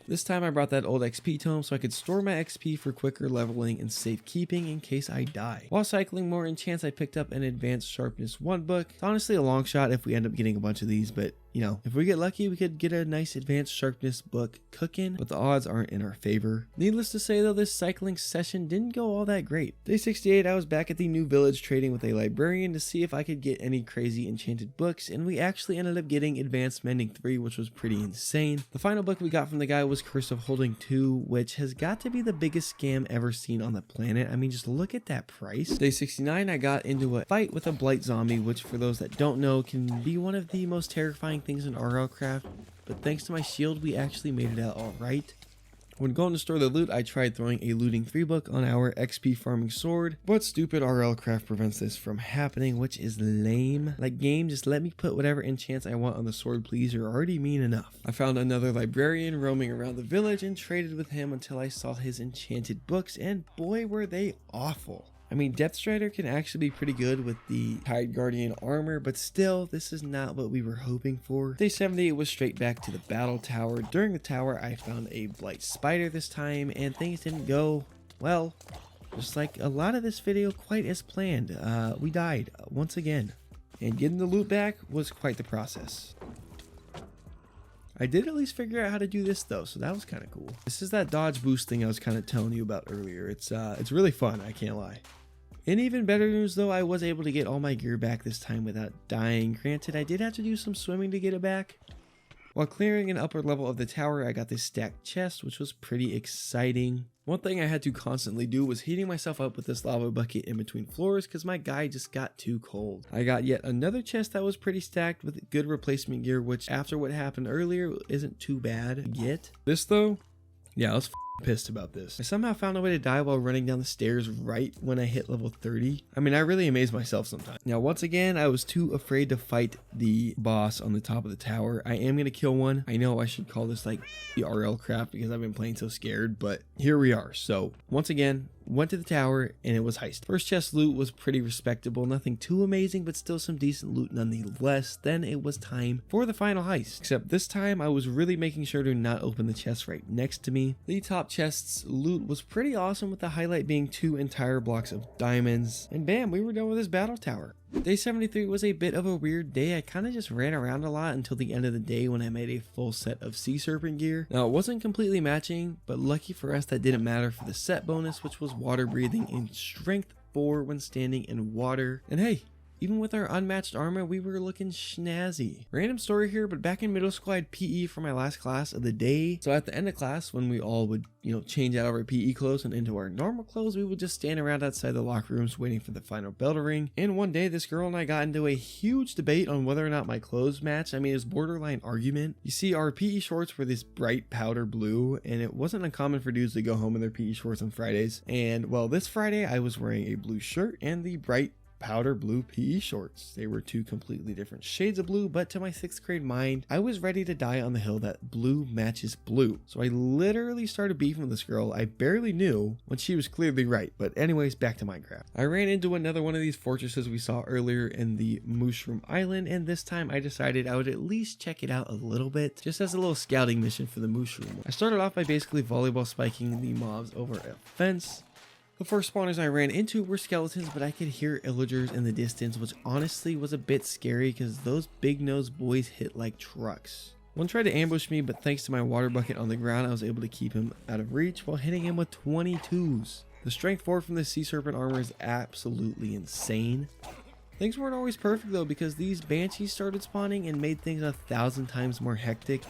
This time I brought that old XP tome so I could store my XP for quicker leveling and safekeeping in case I die. While cycling more enchants, I picked up an Advanced Sharpness 1 book. It's honestly a long shot if we end up getting a bunch of these, but you know, if we get lucky, we could get a nice advanced sharpness book cooking, but the odds aren't in our favor. Needless to say though, this cycling session didn't go all that great. Day 68, I was back at the new village trading with a librarian to see if I could get any crazy enchanted books, and we actually ended up getting Advanced Mending 3, which was pretty insane. The final book we got from the guy was Curse of Holding 2, which has got to be the biggest scam ever seen on the planet. I mean, just look at that price. Day 69, I got into a fight with a blight zombie, which for those that don't know can be one of the most terrifying things in RLcraft, but thanks to my shield we actually made it out alright. When going to store the loot, I tried throwing a looting 3 book on our XP farming sword, but stupid RLcraft prevents this from happening, which is lame. Like, game, just let me put whatever enchants I want on the sword, please. You're already mean enough. I found another librarian roaming around the village and traded with him until I saw his enchanted books, and boy were they awful. I mean, Depth Strider can actually be pretty good with the Tide Guardian armor, but still, this is not what we were hoping for. Day 70, it was straight back to the battle tower. During the tower, I found a blight spider this time, and things didn't go, well, just like a lot of this video, quite as planned. We died once again, and getting the loot back was quite the process. I did at least figure out how to do this though, so that was kind of cool. This is that dodge boost thing I was kind of telling you about earlier. It's really fun, I can't lie. In even better news though, I was able to get all my gear back this time without dying. Granted, I did have to do some swimming to get it back. While clearing an upper level of the tower, I got this stacked chest, which was pretty exciting. One thing I had to constantly do was heating myself up with this lava bucket in between floors because my guy just got too cold. I got yet another chest that was pretty stacked with good replacement gear, which after what happened earlier isn't too bad yet. This though, yeah, I was pissed about this. I somehow found a way to die while running down the stairs right when I hit level 30. I mean, I really amaze myself sometimes. Now, once again, I was too afraid to fight the boss on the top of the tower. I am going to kill one. I know I should call this like the RLcraft because I've been playing so scared, but here we are. So once again, went to the tower and it was heist. First chest loot was pretty respectable, nothing too amazing, but still some decent loot nonetheless. Then it was time for the final heist, except this time I was really making sure to not open the chest right next to me. The top chest's loot was pretty awesome, with the highlight being 2 entire blocks of diamonds, and bam, we were done with this battle tower. Day 73 was a bit of a weird day. I kind of just ran around a lot until the end of the day when I made a full set of sea serpent gear. Now, it wasn't completely matching, but lucky for us that didn't matter for the set bonus, which was water breathing and strength 4 when standing in water. And hey, even with our unmatched armor, we were looking snazzy. Random story here, but back in middle school, I had PE for my last class of the day. So at the end of class, when we all would, change out of our PE clothes and into our normal clothes, we would just stand around outside the locker rooms waiting for the final bell to ring. And one day, this girl and I got into a huge debate on whether or not my clothes matched. I mean, it was borderline argument. You see, our PE shorts were this bright powder blue, and it wasn't uncommon for dudes to go home in their PE shorts on Fridays. And well, this Friday, I was wearing a blue shirt and the bright powder blue PE shorts. They were 2 completely different shades of blue, but to my 6th grade mind, I was ready to die on the hill that blue matches blue. So I literally started beefing with this girl I barely knew when she was clearly right. But anyways, back to Minecraft. I ran into another one of these fortresses we saw earlier in the Mushroom Island, and this time I decided I would at least check it out a little bit, just as a little scouting mission for the Mushroom. I started off by basically volleyball spiking the mobs over a fence. The first spawners I ran into were skeletons, but I could hear illagers in the distance, which honestly was a bit scary because those big-nosed boys hit like trucks. One tried to ambush me, but thanks to my water bucket on the ground, I was able to keep him out of reach while hitting him with 22s. The strength 4 from the sea serpent armor is absolutely insane. Things weren't always perfect though, because these banshees started spawning and made things 1,000 times more hectic.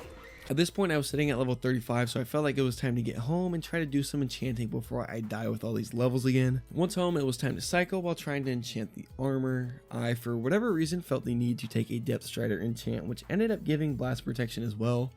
At this point I was sitting at level 35, so I felt like it was time to get home and try to do some enchanting before I die with all these levels again. Once home, it was time to cycle while trying to enchant the armor. I, for whatever reason, felt the need to take a Depth Strider enchant, which ended up giving blast protection as well.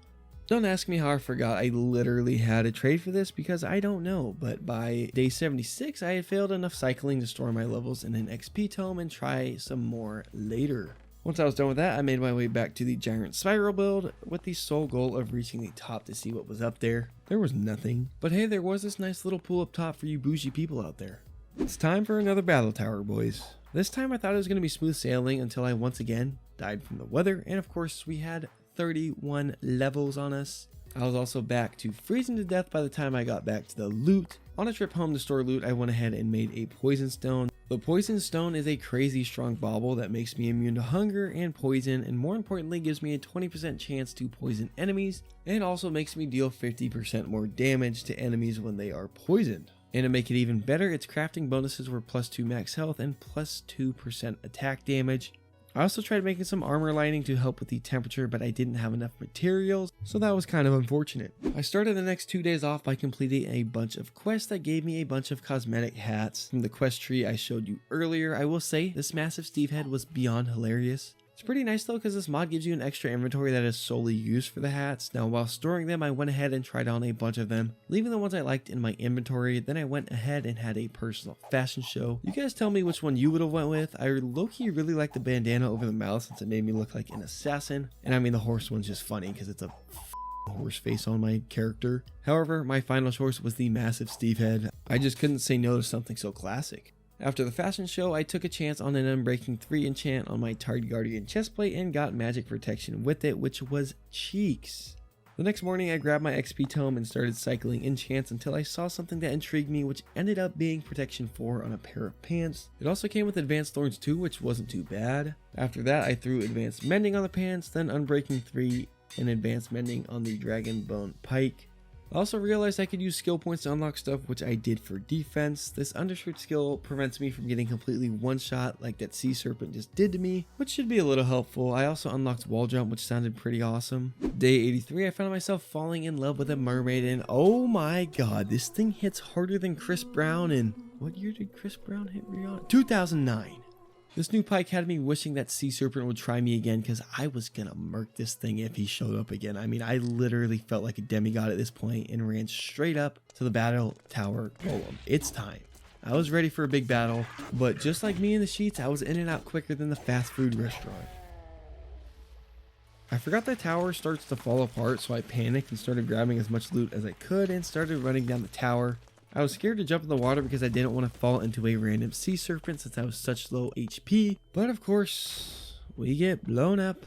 Don't ask me how I forgot I literally had a trade for this, because I don't know, but by day 76 I had failed enough cycling to store my levels in an XP tome and try some more later. Once I was done with that, I made my way back to the Giant Spiral build with the sole goal of reaching the top to see what was up there. There was nothing, but hey, there was this nice little pool up top for you bougie people out there. It's time for another battle tower, boys. This time I thought it was going to be smooth sailing until I once again died from the weather, and of course we had 31 levels on us. I was also back to freezing to death by the time I got back to the loot. On a trip home to store loot, I went ahead and made a poison stone. The poison stone is a crazy strong bauble that makes me immune to hunger and poison, and more importantly gives me a 20% chance to poison enemies, and also makes me deal 50% more damage to enemies when they are poisoned. And to make it even better, its crafting bonuses were +2 max health and +2% attack damage. I also tried making some armor lining to help with the temperature, but I didn't have enough materials, so that was kind of unfortunate. I started the next 2 days off by completing a bunch of quests that gave me a bunch of cosmetic hats from the quest tree I showed you earlier. I will say this massive Steve head was beyond hilarious. It's pretty nice though, because this mod gives you an extra inventory that is solely used for the hats. Now while storing them, I went ahead and tried on a bunch of them, leaving the ones I liked in my inventory. Then I went ahead and had a personal fashion show. You guys tell me which one you would have went with. I low-key really like the bandana over the mouth since it made me look like an assassin. And I mean the horse one's just funny because it's a horse face on my character. However, my final choice was the massive Steve head. I just couldn't say no to something so classic. After the fashion show, I took a chance on an Unbreaking 3 enchant on my Tard Guardian chestplate and got magic protection with it, which was cheeks. The next morning, I grabbed my XP tome and started cycling enchants until I saw something that intrigued me, which ended up being protection 4 on a pair of pants. It also came with advanced thorns too, which wasn't too bad. After that, I threw advanced mending on the pants, then Unbreaking 3 and advanced mending on the dragon bone pike. I also realized I could use skill points to unlock stuff, which I did for defense. This undershirt skill prevents me from getting completely one-shot like that sea serpent just did to me, which should be a little helpful. I also unlocked wall jump, which sounded pretty awesome. Day 83, I found myself falling in love with a mermaid, and oh my god, this thing hits harder than Chris Brown. And what year did Chris Brown hit Rihanna? 2009. This new pike had me wishing that sea serpent would try me again, because I was gonna murk this thing if he showed up again. I mean, I literally felt like a demigod at this point and ran straight up to the battle tower golem. It's time. I was ready for a big battle, but just like me in the sheets, I was in and out quicker than the fast food restaurant. I forgot the tower starts to fall apart, so I panicked and started grabbing as much loot as I could and started running down the tower. I was scared to jump in the water because I didn't want to fall into a random sea serpent since I was such low HP, but of course, we get blown up.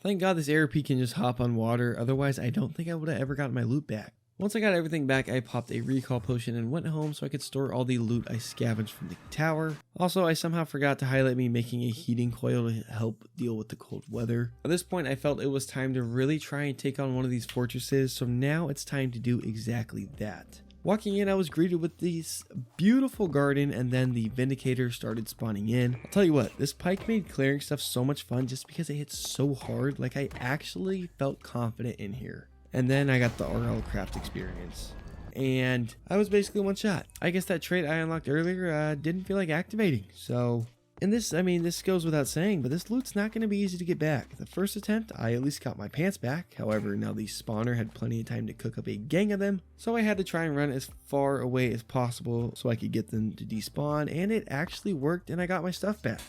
Thank God this RP can just hop on water, otherwise I don't think I would have ever gotten my loot back. Once I got everything back, I popped a recall potion and went home so I could store all the loot I scavenged from the tower. Also, I somehow forgot to highlight me making a heating coil to help deal with the cold weather. At this point, I felt it was time to really try and take on one of these fortresses, so now it's time to do exactly that. Walking in, I was greeted with this beautiful garden, and then the Vindicator started spawning in. I'll tell you what, this pike made clearing stuff so much fun just because it hits so hard. Like, I actually felt confident in here. And then I got the RLcraft experience, and I was basically one shot. I guess that trait I unlocked earlier didn't feel like activating, so... And this, I mean, this goes without saying, but this loot's not going to be easy to get back. The first attempt, I at least got my pants back. However, now the spawner had plenty of time to cook up a gang of them, so I had to try and run as far away as possible so I could get them to despawn, and it actually worked, and I got my stuff back.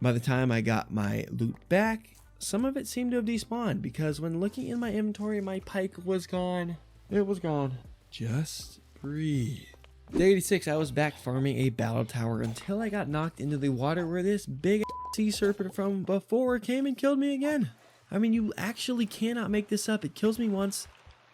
By the time I got my loot back, some of it seemed to have despawned, because when looking in my inventory, my pike was gone. It was gone. Just breathe. Day 86, I was back farming a battle tower until I got knocked into the water where this big sea serpent from before came and killed me again. I mean, you actually cannot make this up. It kills me once.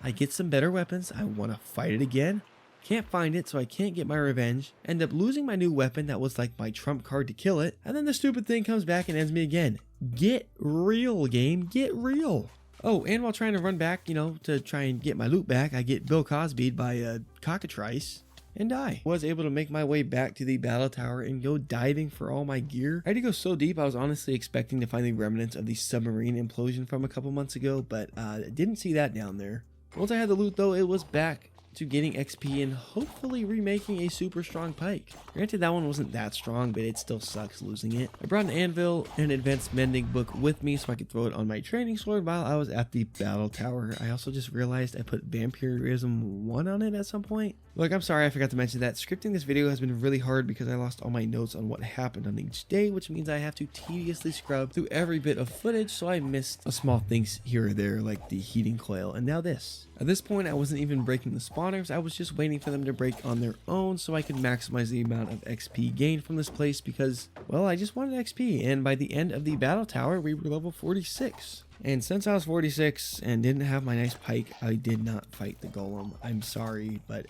I get some better weapons. I want to fight it again. Can't find it, so I can't get my revenge. End up losing my new weapon that was like my trump card to kill it. And then the stupid thing comes back and ends me again. Get real, game. Get real. Oh, and while trying to run back, to try and get my loot back, I get Bill Cosby'd by a cockatrice and die. Was able to make my way back to the battle tower and go diving for all my gear. I had to go so deep, I was honestly expecting to find the remnants of the submarine implosion from a couple months ago, but didn't see that down there. Once I had the loot though, it was back to getting XP and hopefully remaking a super strong pike. Granted, that one wasn't that strong, but it still sucks losing it. I brought an anvil and an advanced mending book with me so I could throw it on my training sword while I was at the battle tower. I also just realized I put vampirism 1 on it at some point. Look, I'm sorry I forgot to mention that. Scripting this video has been really hard because I lost all my notes on what happened on each day, which means I have to tediously scrub through every bit of footage, so I missed small things here or there, like the heating coil, and now this. At this point, I wasn't even breaking the spawners. I was just waiting for them to break on their own so I could maximize the amount of XP gained from this place because, well, I just wanted XP, and by the end of the battle tower, we were level 46. And since I was 46 and didn't have my nice pike, I did not fight the golem. I'm sorry, but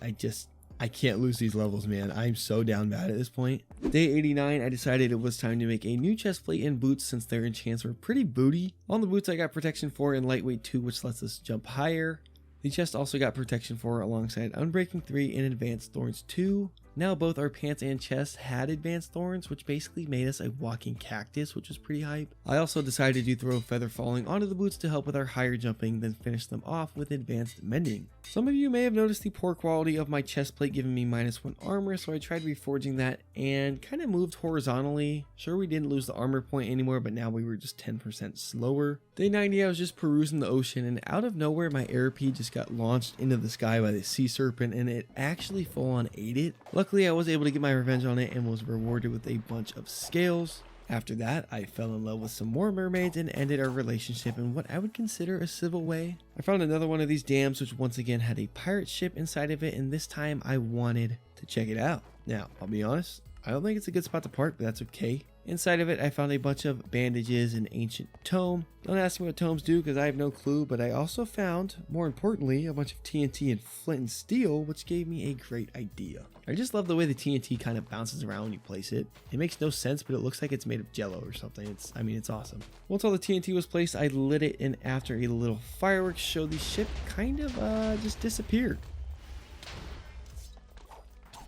I can't lose these levels, man. I'm so down bad at this point. Day 89, I decided it was time to make a new chest plate and boots since their enchants were pretty booty. On the boots, I got protection 4 and lightweight 2, which lets us jump higher. The chest also got protection 4 alongside unbreaking 3 and advanced thorns 2. Now both our pants and chest had advanced thorns, which basically made us a walking cactus, which was pretty hype. I also decided to throw feather falling onto the boots to help with our higher jumping, then finish them off with advanced mending. Some of you may have noticed the poor quality of my chest plate giving me -1 armor, so I tried reforging that and kind of moved horizontally. Sure, we didn't lose the armor point anymore, but now we were just 10% slower. Day 90, I was just perusing the ocean, and out of nowhere my RP just got launched into the sky by the sea serpent, and it actually full on ate it. Luckily, I was able to get my revenge on it and was rewarded with a bunch of scales. After that, I fell in love with some more mermaids and ended our relationship in what I would consider a civil way. I found another one of these dams, which once again had a pirate ship inside of it, and this time I wanted to check it out. Now, I'll be honest, I don't think it's a good spot to park, but that's okay. Inside of it, I found a bunch of bandages and ancient tome. Don't ask me what tomes do because I have no clue, but I also found, more importantly, a bunch of TNT and flint and steel, which gave me a great idea. I just love the way the TNT kind of bounces around when you place it. It makes no sense, but it looks like it's made of jello or something. It's awesome. Once all the TNT was placed, I lit it, and after a little fireworks show, the ship kind of just disappeared.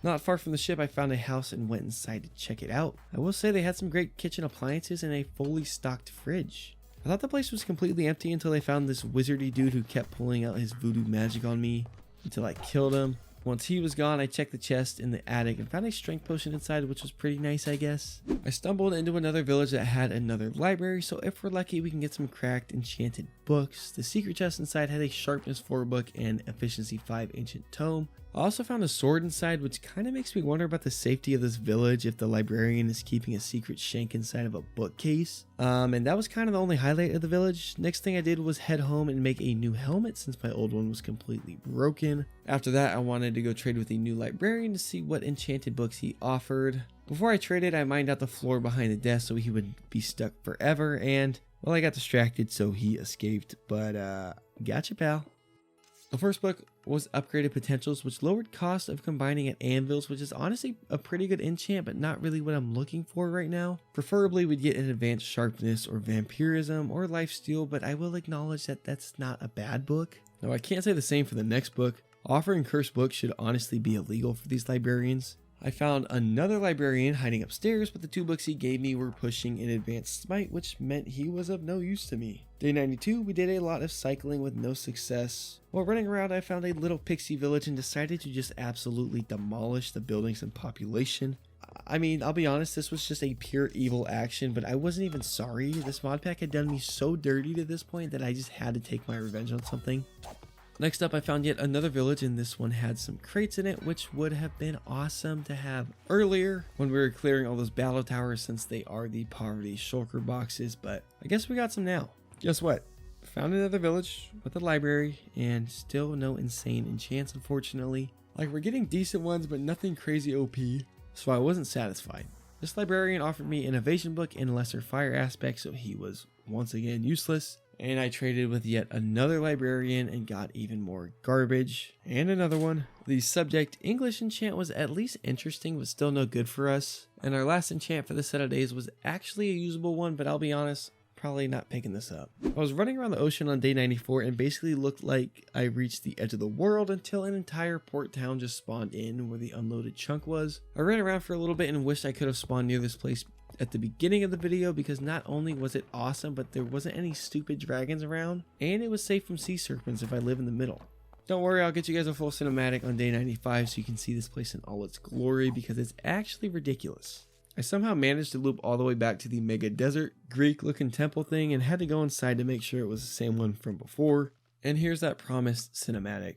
Not far from the ship, I found a house and went inside to check it out. I will say they had some great kitchen appliances and a fully stocked fridge. I thought the place was completely empty until I found this wizardy dude who kept pulling out his voodoo magic on me until I killed him. Once he was gone, I checked the chest in the attic and found a strength potion inside, which was pretty nice, I guess. I stumbled into another village that had another library, so if we're lucky, we can get some cracked enchanted books. The secret chest inside had a sharpness 4 book and efficiency 5 ancient tome. I also found a sword inside, which kind of makes me wonder about the safety of this village if the librarian is keeping a secret shank inside of a bookcase. And that was kind of the only highlight of the village. Next thing I did was head home and make a new helmet since my old one was completely broken. After that, I wanted to go trade with a new librarian to see what enchanted books he offered. Before I traded, I mined out the floor behind the desk so he would be stuck forever, and well, I got distracted so he escaped, but gotcha, pal. The first book was Upgraded Potentials, which lowered cost of combining at anvils, which is honestly a pretty good enchant, but not really what I'm looking for right now. Preferably we'd get an advanced sharpness or vampirism or lifesteal, but I will acknowledge that that's not a bad book. Now I can't say the same for the next book. Offering cursed books should honestly be illegal for these librarians. I found another librarian hiding upstairs, but the 2 books he gave me were pushing an advanced smite, which meant he was of no use to me. Day 92, we did a lot of cycling with no success. While running around, I found a little pixie village and decided to just absolutely demolish the buildings and population. I mean, I'll be honest, this was just a pure evil action, but I wasn't even sorry. This mod pack had done me so dirty to this point that I just had to take my revenge on something. Next up, I found yet another village, and this one had some crates in it, which would have been awesome to have earlier when we were clearing all those battle towers since they are the poverty shulker boxes, but I guess we got some now. Guess what? Found another village with a library, and still no insane enchants, unfortunately. Like, we're getting decent ones, but nothing crazy OP, so I wasn't satisfied. This librarian offered me an evasion book and lesser fire aspect, so he was once again useless. And I traded with yet another librarian and got even more garbage. And another one. The subject English enchant was at least interesting, but still no good for us. And our last enchant for the set of days was actually a usable one, but I'll be honest, probably not picking this up. I was running around the ocean on day 94 and basically looked like I reached the edge of the world until an entire port town just spawned in where the unloaded chunk was. I ran around for a little bit and wished I could have spawned near this place at the beginning of the video because not only was it awesome, but there wasn't any stupid dragons around, and it was safe from sea serpents if I live in the middle. Don't worry, I'll get you guys a full cinematic on day 95 so you can see this place in all its glory because it's actually ridiculous. I somehow managed to loop all the way back to the mega desert Greek looking temple thing and had to go inside to make sure it was the same one from before. And here's that promised cinematic.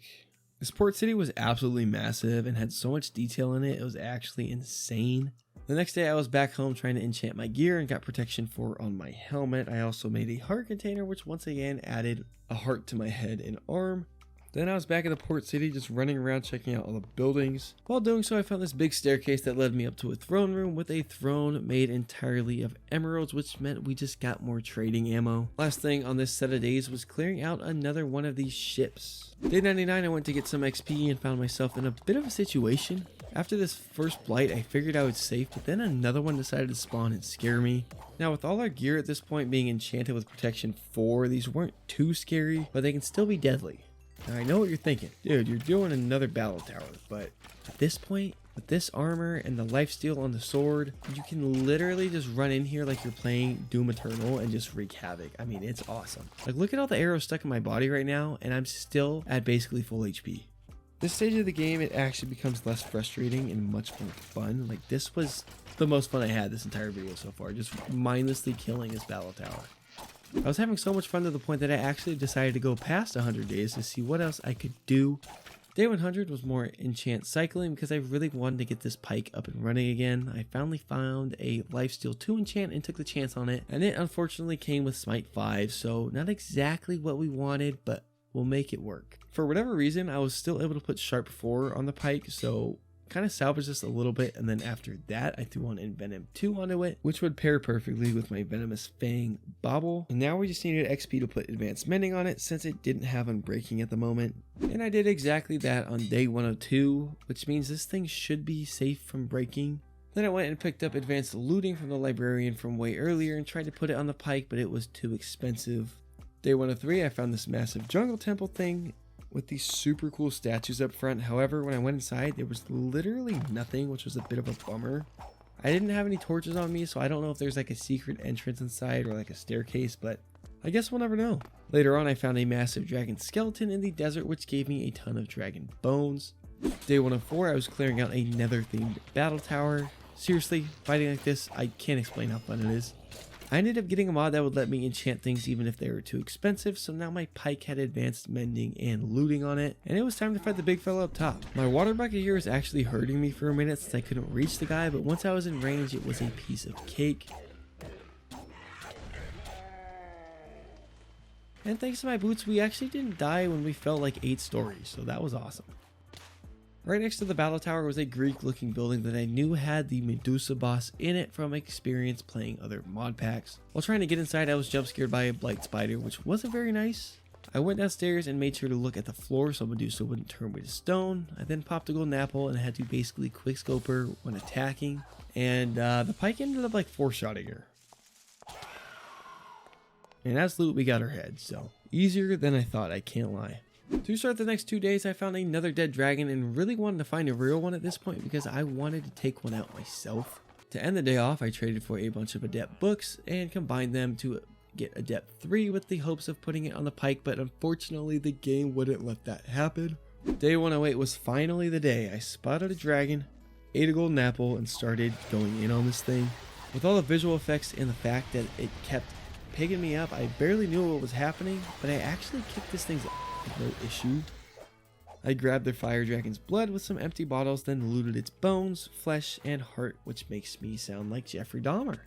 This port city was absolutely massive and had so much detail in it, it was actually insane. The next day I was back home trying to enchant my gear and got protection 4 on my helmet. I also made a heart container, which once again added a heart to my head and arm. Then I was back at the port city just running around checking out all the buildings. While doing so, I found this big staircase that led me up to a throne room with a throne made entirely of emeralds, which meant we just got more trading ammo. Last thing on this set of days was clearing out another one of these ships. Day 99, I went to get some XP and found myself in a bit of a situation. After this first blight, I figured I was safe, but then another one decided to spawn and scare me. Now, with all our gear at this point being enchanted with protection 4, these weren't too scary, but they can still be deadly. Now, I know what you're thinking. Dude, you're doing another battle tower, but at this point, with this armor and the lifesteal on the sword, you can literally just run in here like you're playing Doom Eternal and just wreak havoc. I mean, it's awesome. Like, look at all the arrows stuck in my body right now, and I'm still at basically full HP. This stage of the game, it actually becomes less frustrating and much more fun. Like, this was the most fun I had this entire video so far, just mindlessly killing this battle tower. I was having so much fun to the point that I actually decided to go past 100 days to see what else I could do. Day 100 was more enchant cycling because I really wanted to get this pike up and running again. I finally found a lifesteal 2 enchant and took the chance on it, and it unfortunately came with smite 5, so not exactly what we wanted, but we'll make it work. For whatever reason, I was still able to put sharp 4 on the pike, so kind of salvaged this a little bit, and then after that I threw on Envenom 2 onto it, which would pair perfectly with my Venomous Fang Bauble. And now we just needed XP to put Advanced Mending on it since it didn't have Unbreaking at the moment. And I did exactly that on day 102, which means this thing should be safe from breaking. Then I went and picked up Advanced Looting from the Librarian from way earlier and tried to put it on the pike, but it was too expensive. Day 103, I found this massive jungle temple thing with these super cool statues up front. However, when I went inside, there was literally nothing, which was a bit of a bummer. I didn't have any torches on me, so I don't know if there's like a secret entrance inside or like a staircase, but I guess we'll never know. Later on, I found a massive dragon skeleton in the desert, which gave me a ton of dragon bones. Day 104, I was clearing out a nether-themed battle tower. Seriously, fighting like this, I can't explain how fun it is. I ended up getting a mod that would let me enchant things even if they were too expensive, so now my pike had advanced mending and looting on it, and it was time to fight the big fella up top. My water bucket here was actually hurting me for a minute since I couldn't reach the guy, but once I was in range, it was a piece of cake. And thanks to my boots, we actually didn't die when we fell like 8 stories, so that was awesome. Right next to the battle tower was a Greek looking building that I knew had the Medusa boss in it from experience playing other mod packs. While trying to get inside, I was jump scared by a blight spider, which wasn't very nice. I went downstairs and made sure to look at the floor so Medusa wouldn't turn me to stone. I then popped a golden apple and had to basically quickscope her when attacking, and the pike ended up like 4-shotting her. And as loot, we got her head, so easier than I thought, I can't lie. To start the next 2 days, I found another dead dragon and really wanted to find a real one at this point because I wanted to take one out myself. To end the day off, I traded for a bunch of adept books and combined them to get adept 3 with the hopes of putting it on the pike, but unfortunately the game wouldn't let that happen. Day 108 was finally the day. I spotted a dragon, ate a golden apple, and started going in on this thing. With all the visual effects and the fact that it kept picking me up, I barely knew what was happening, but I actually kicked this thing's no issue. I grabbed the fire dragon's blood with some empty bottles, then looted its bones, flesh, and heart, which makes me sound like Jeffrey Dahmer.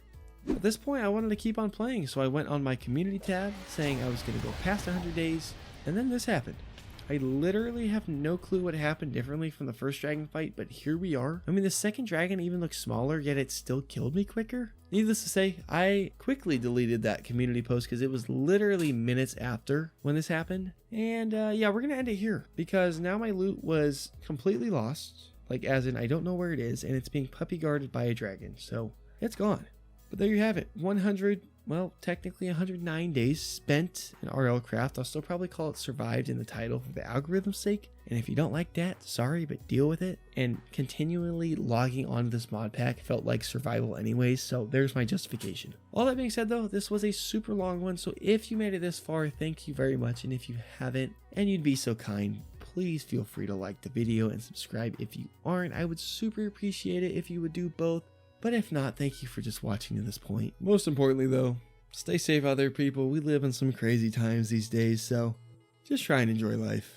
At this point, I wanted to keep on playing, so I went on my community tab saying I was going to go past 100 days, and then this happened. I literally have no clue what happened differently from the first dragon fight, but here we are. I mean, the second dragon even looks smaller, yet it still killed me quicker. Needless to say, I quickly deleted that community post because it was literally minutes after when this happened. And yeah, we're going to end it here because now my loot was completely lost. Like as in, I don't know where it is, and it's being puppy guarded by a dragon, so it's gone. But there you have it, 100, well, technically 109 days spent in RLcraft. I'll still probably call it survived in the title for the algorithm's sake. And if you don't like that, sorry, but deal with it. And continually logging onto this mod pack felt like survival anyways, so there's my justification. All that being said though, this was a super long one, so if you made it this far, thank you very much. And if you haven't, and you'd be so kind, please feel free to like the video and subscribe if you aren't. I would super appreciate it if you would do both. But if not, thank you for just watching to this point. Most importantly though, stay safe out there people. We live in some crazy times these days, so just try and enjoy life.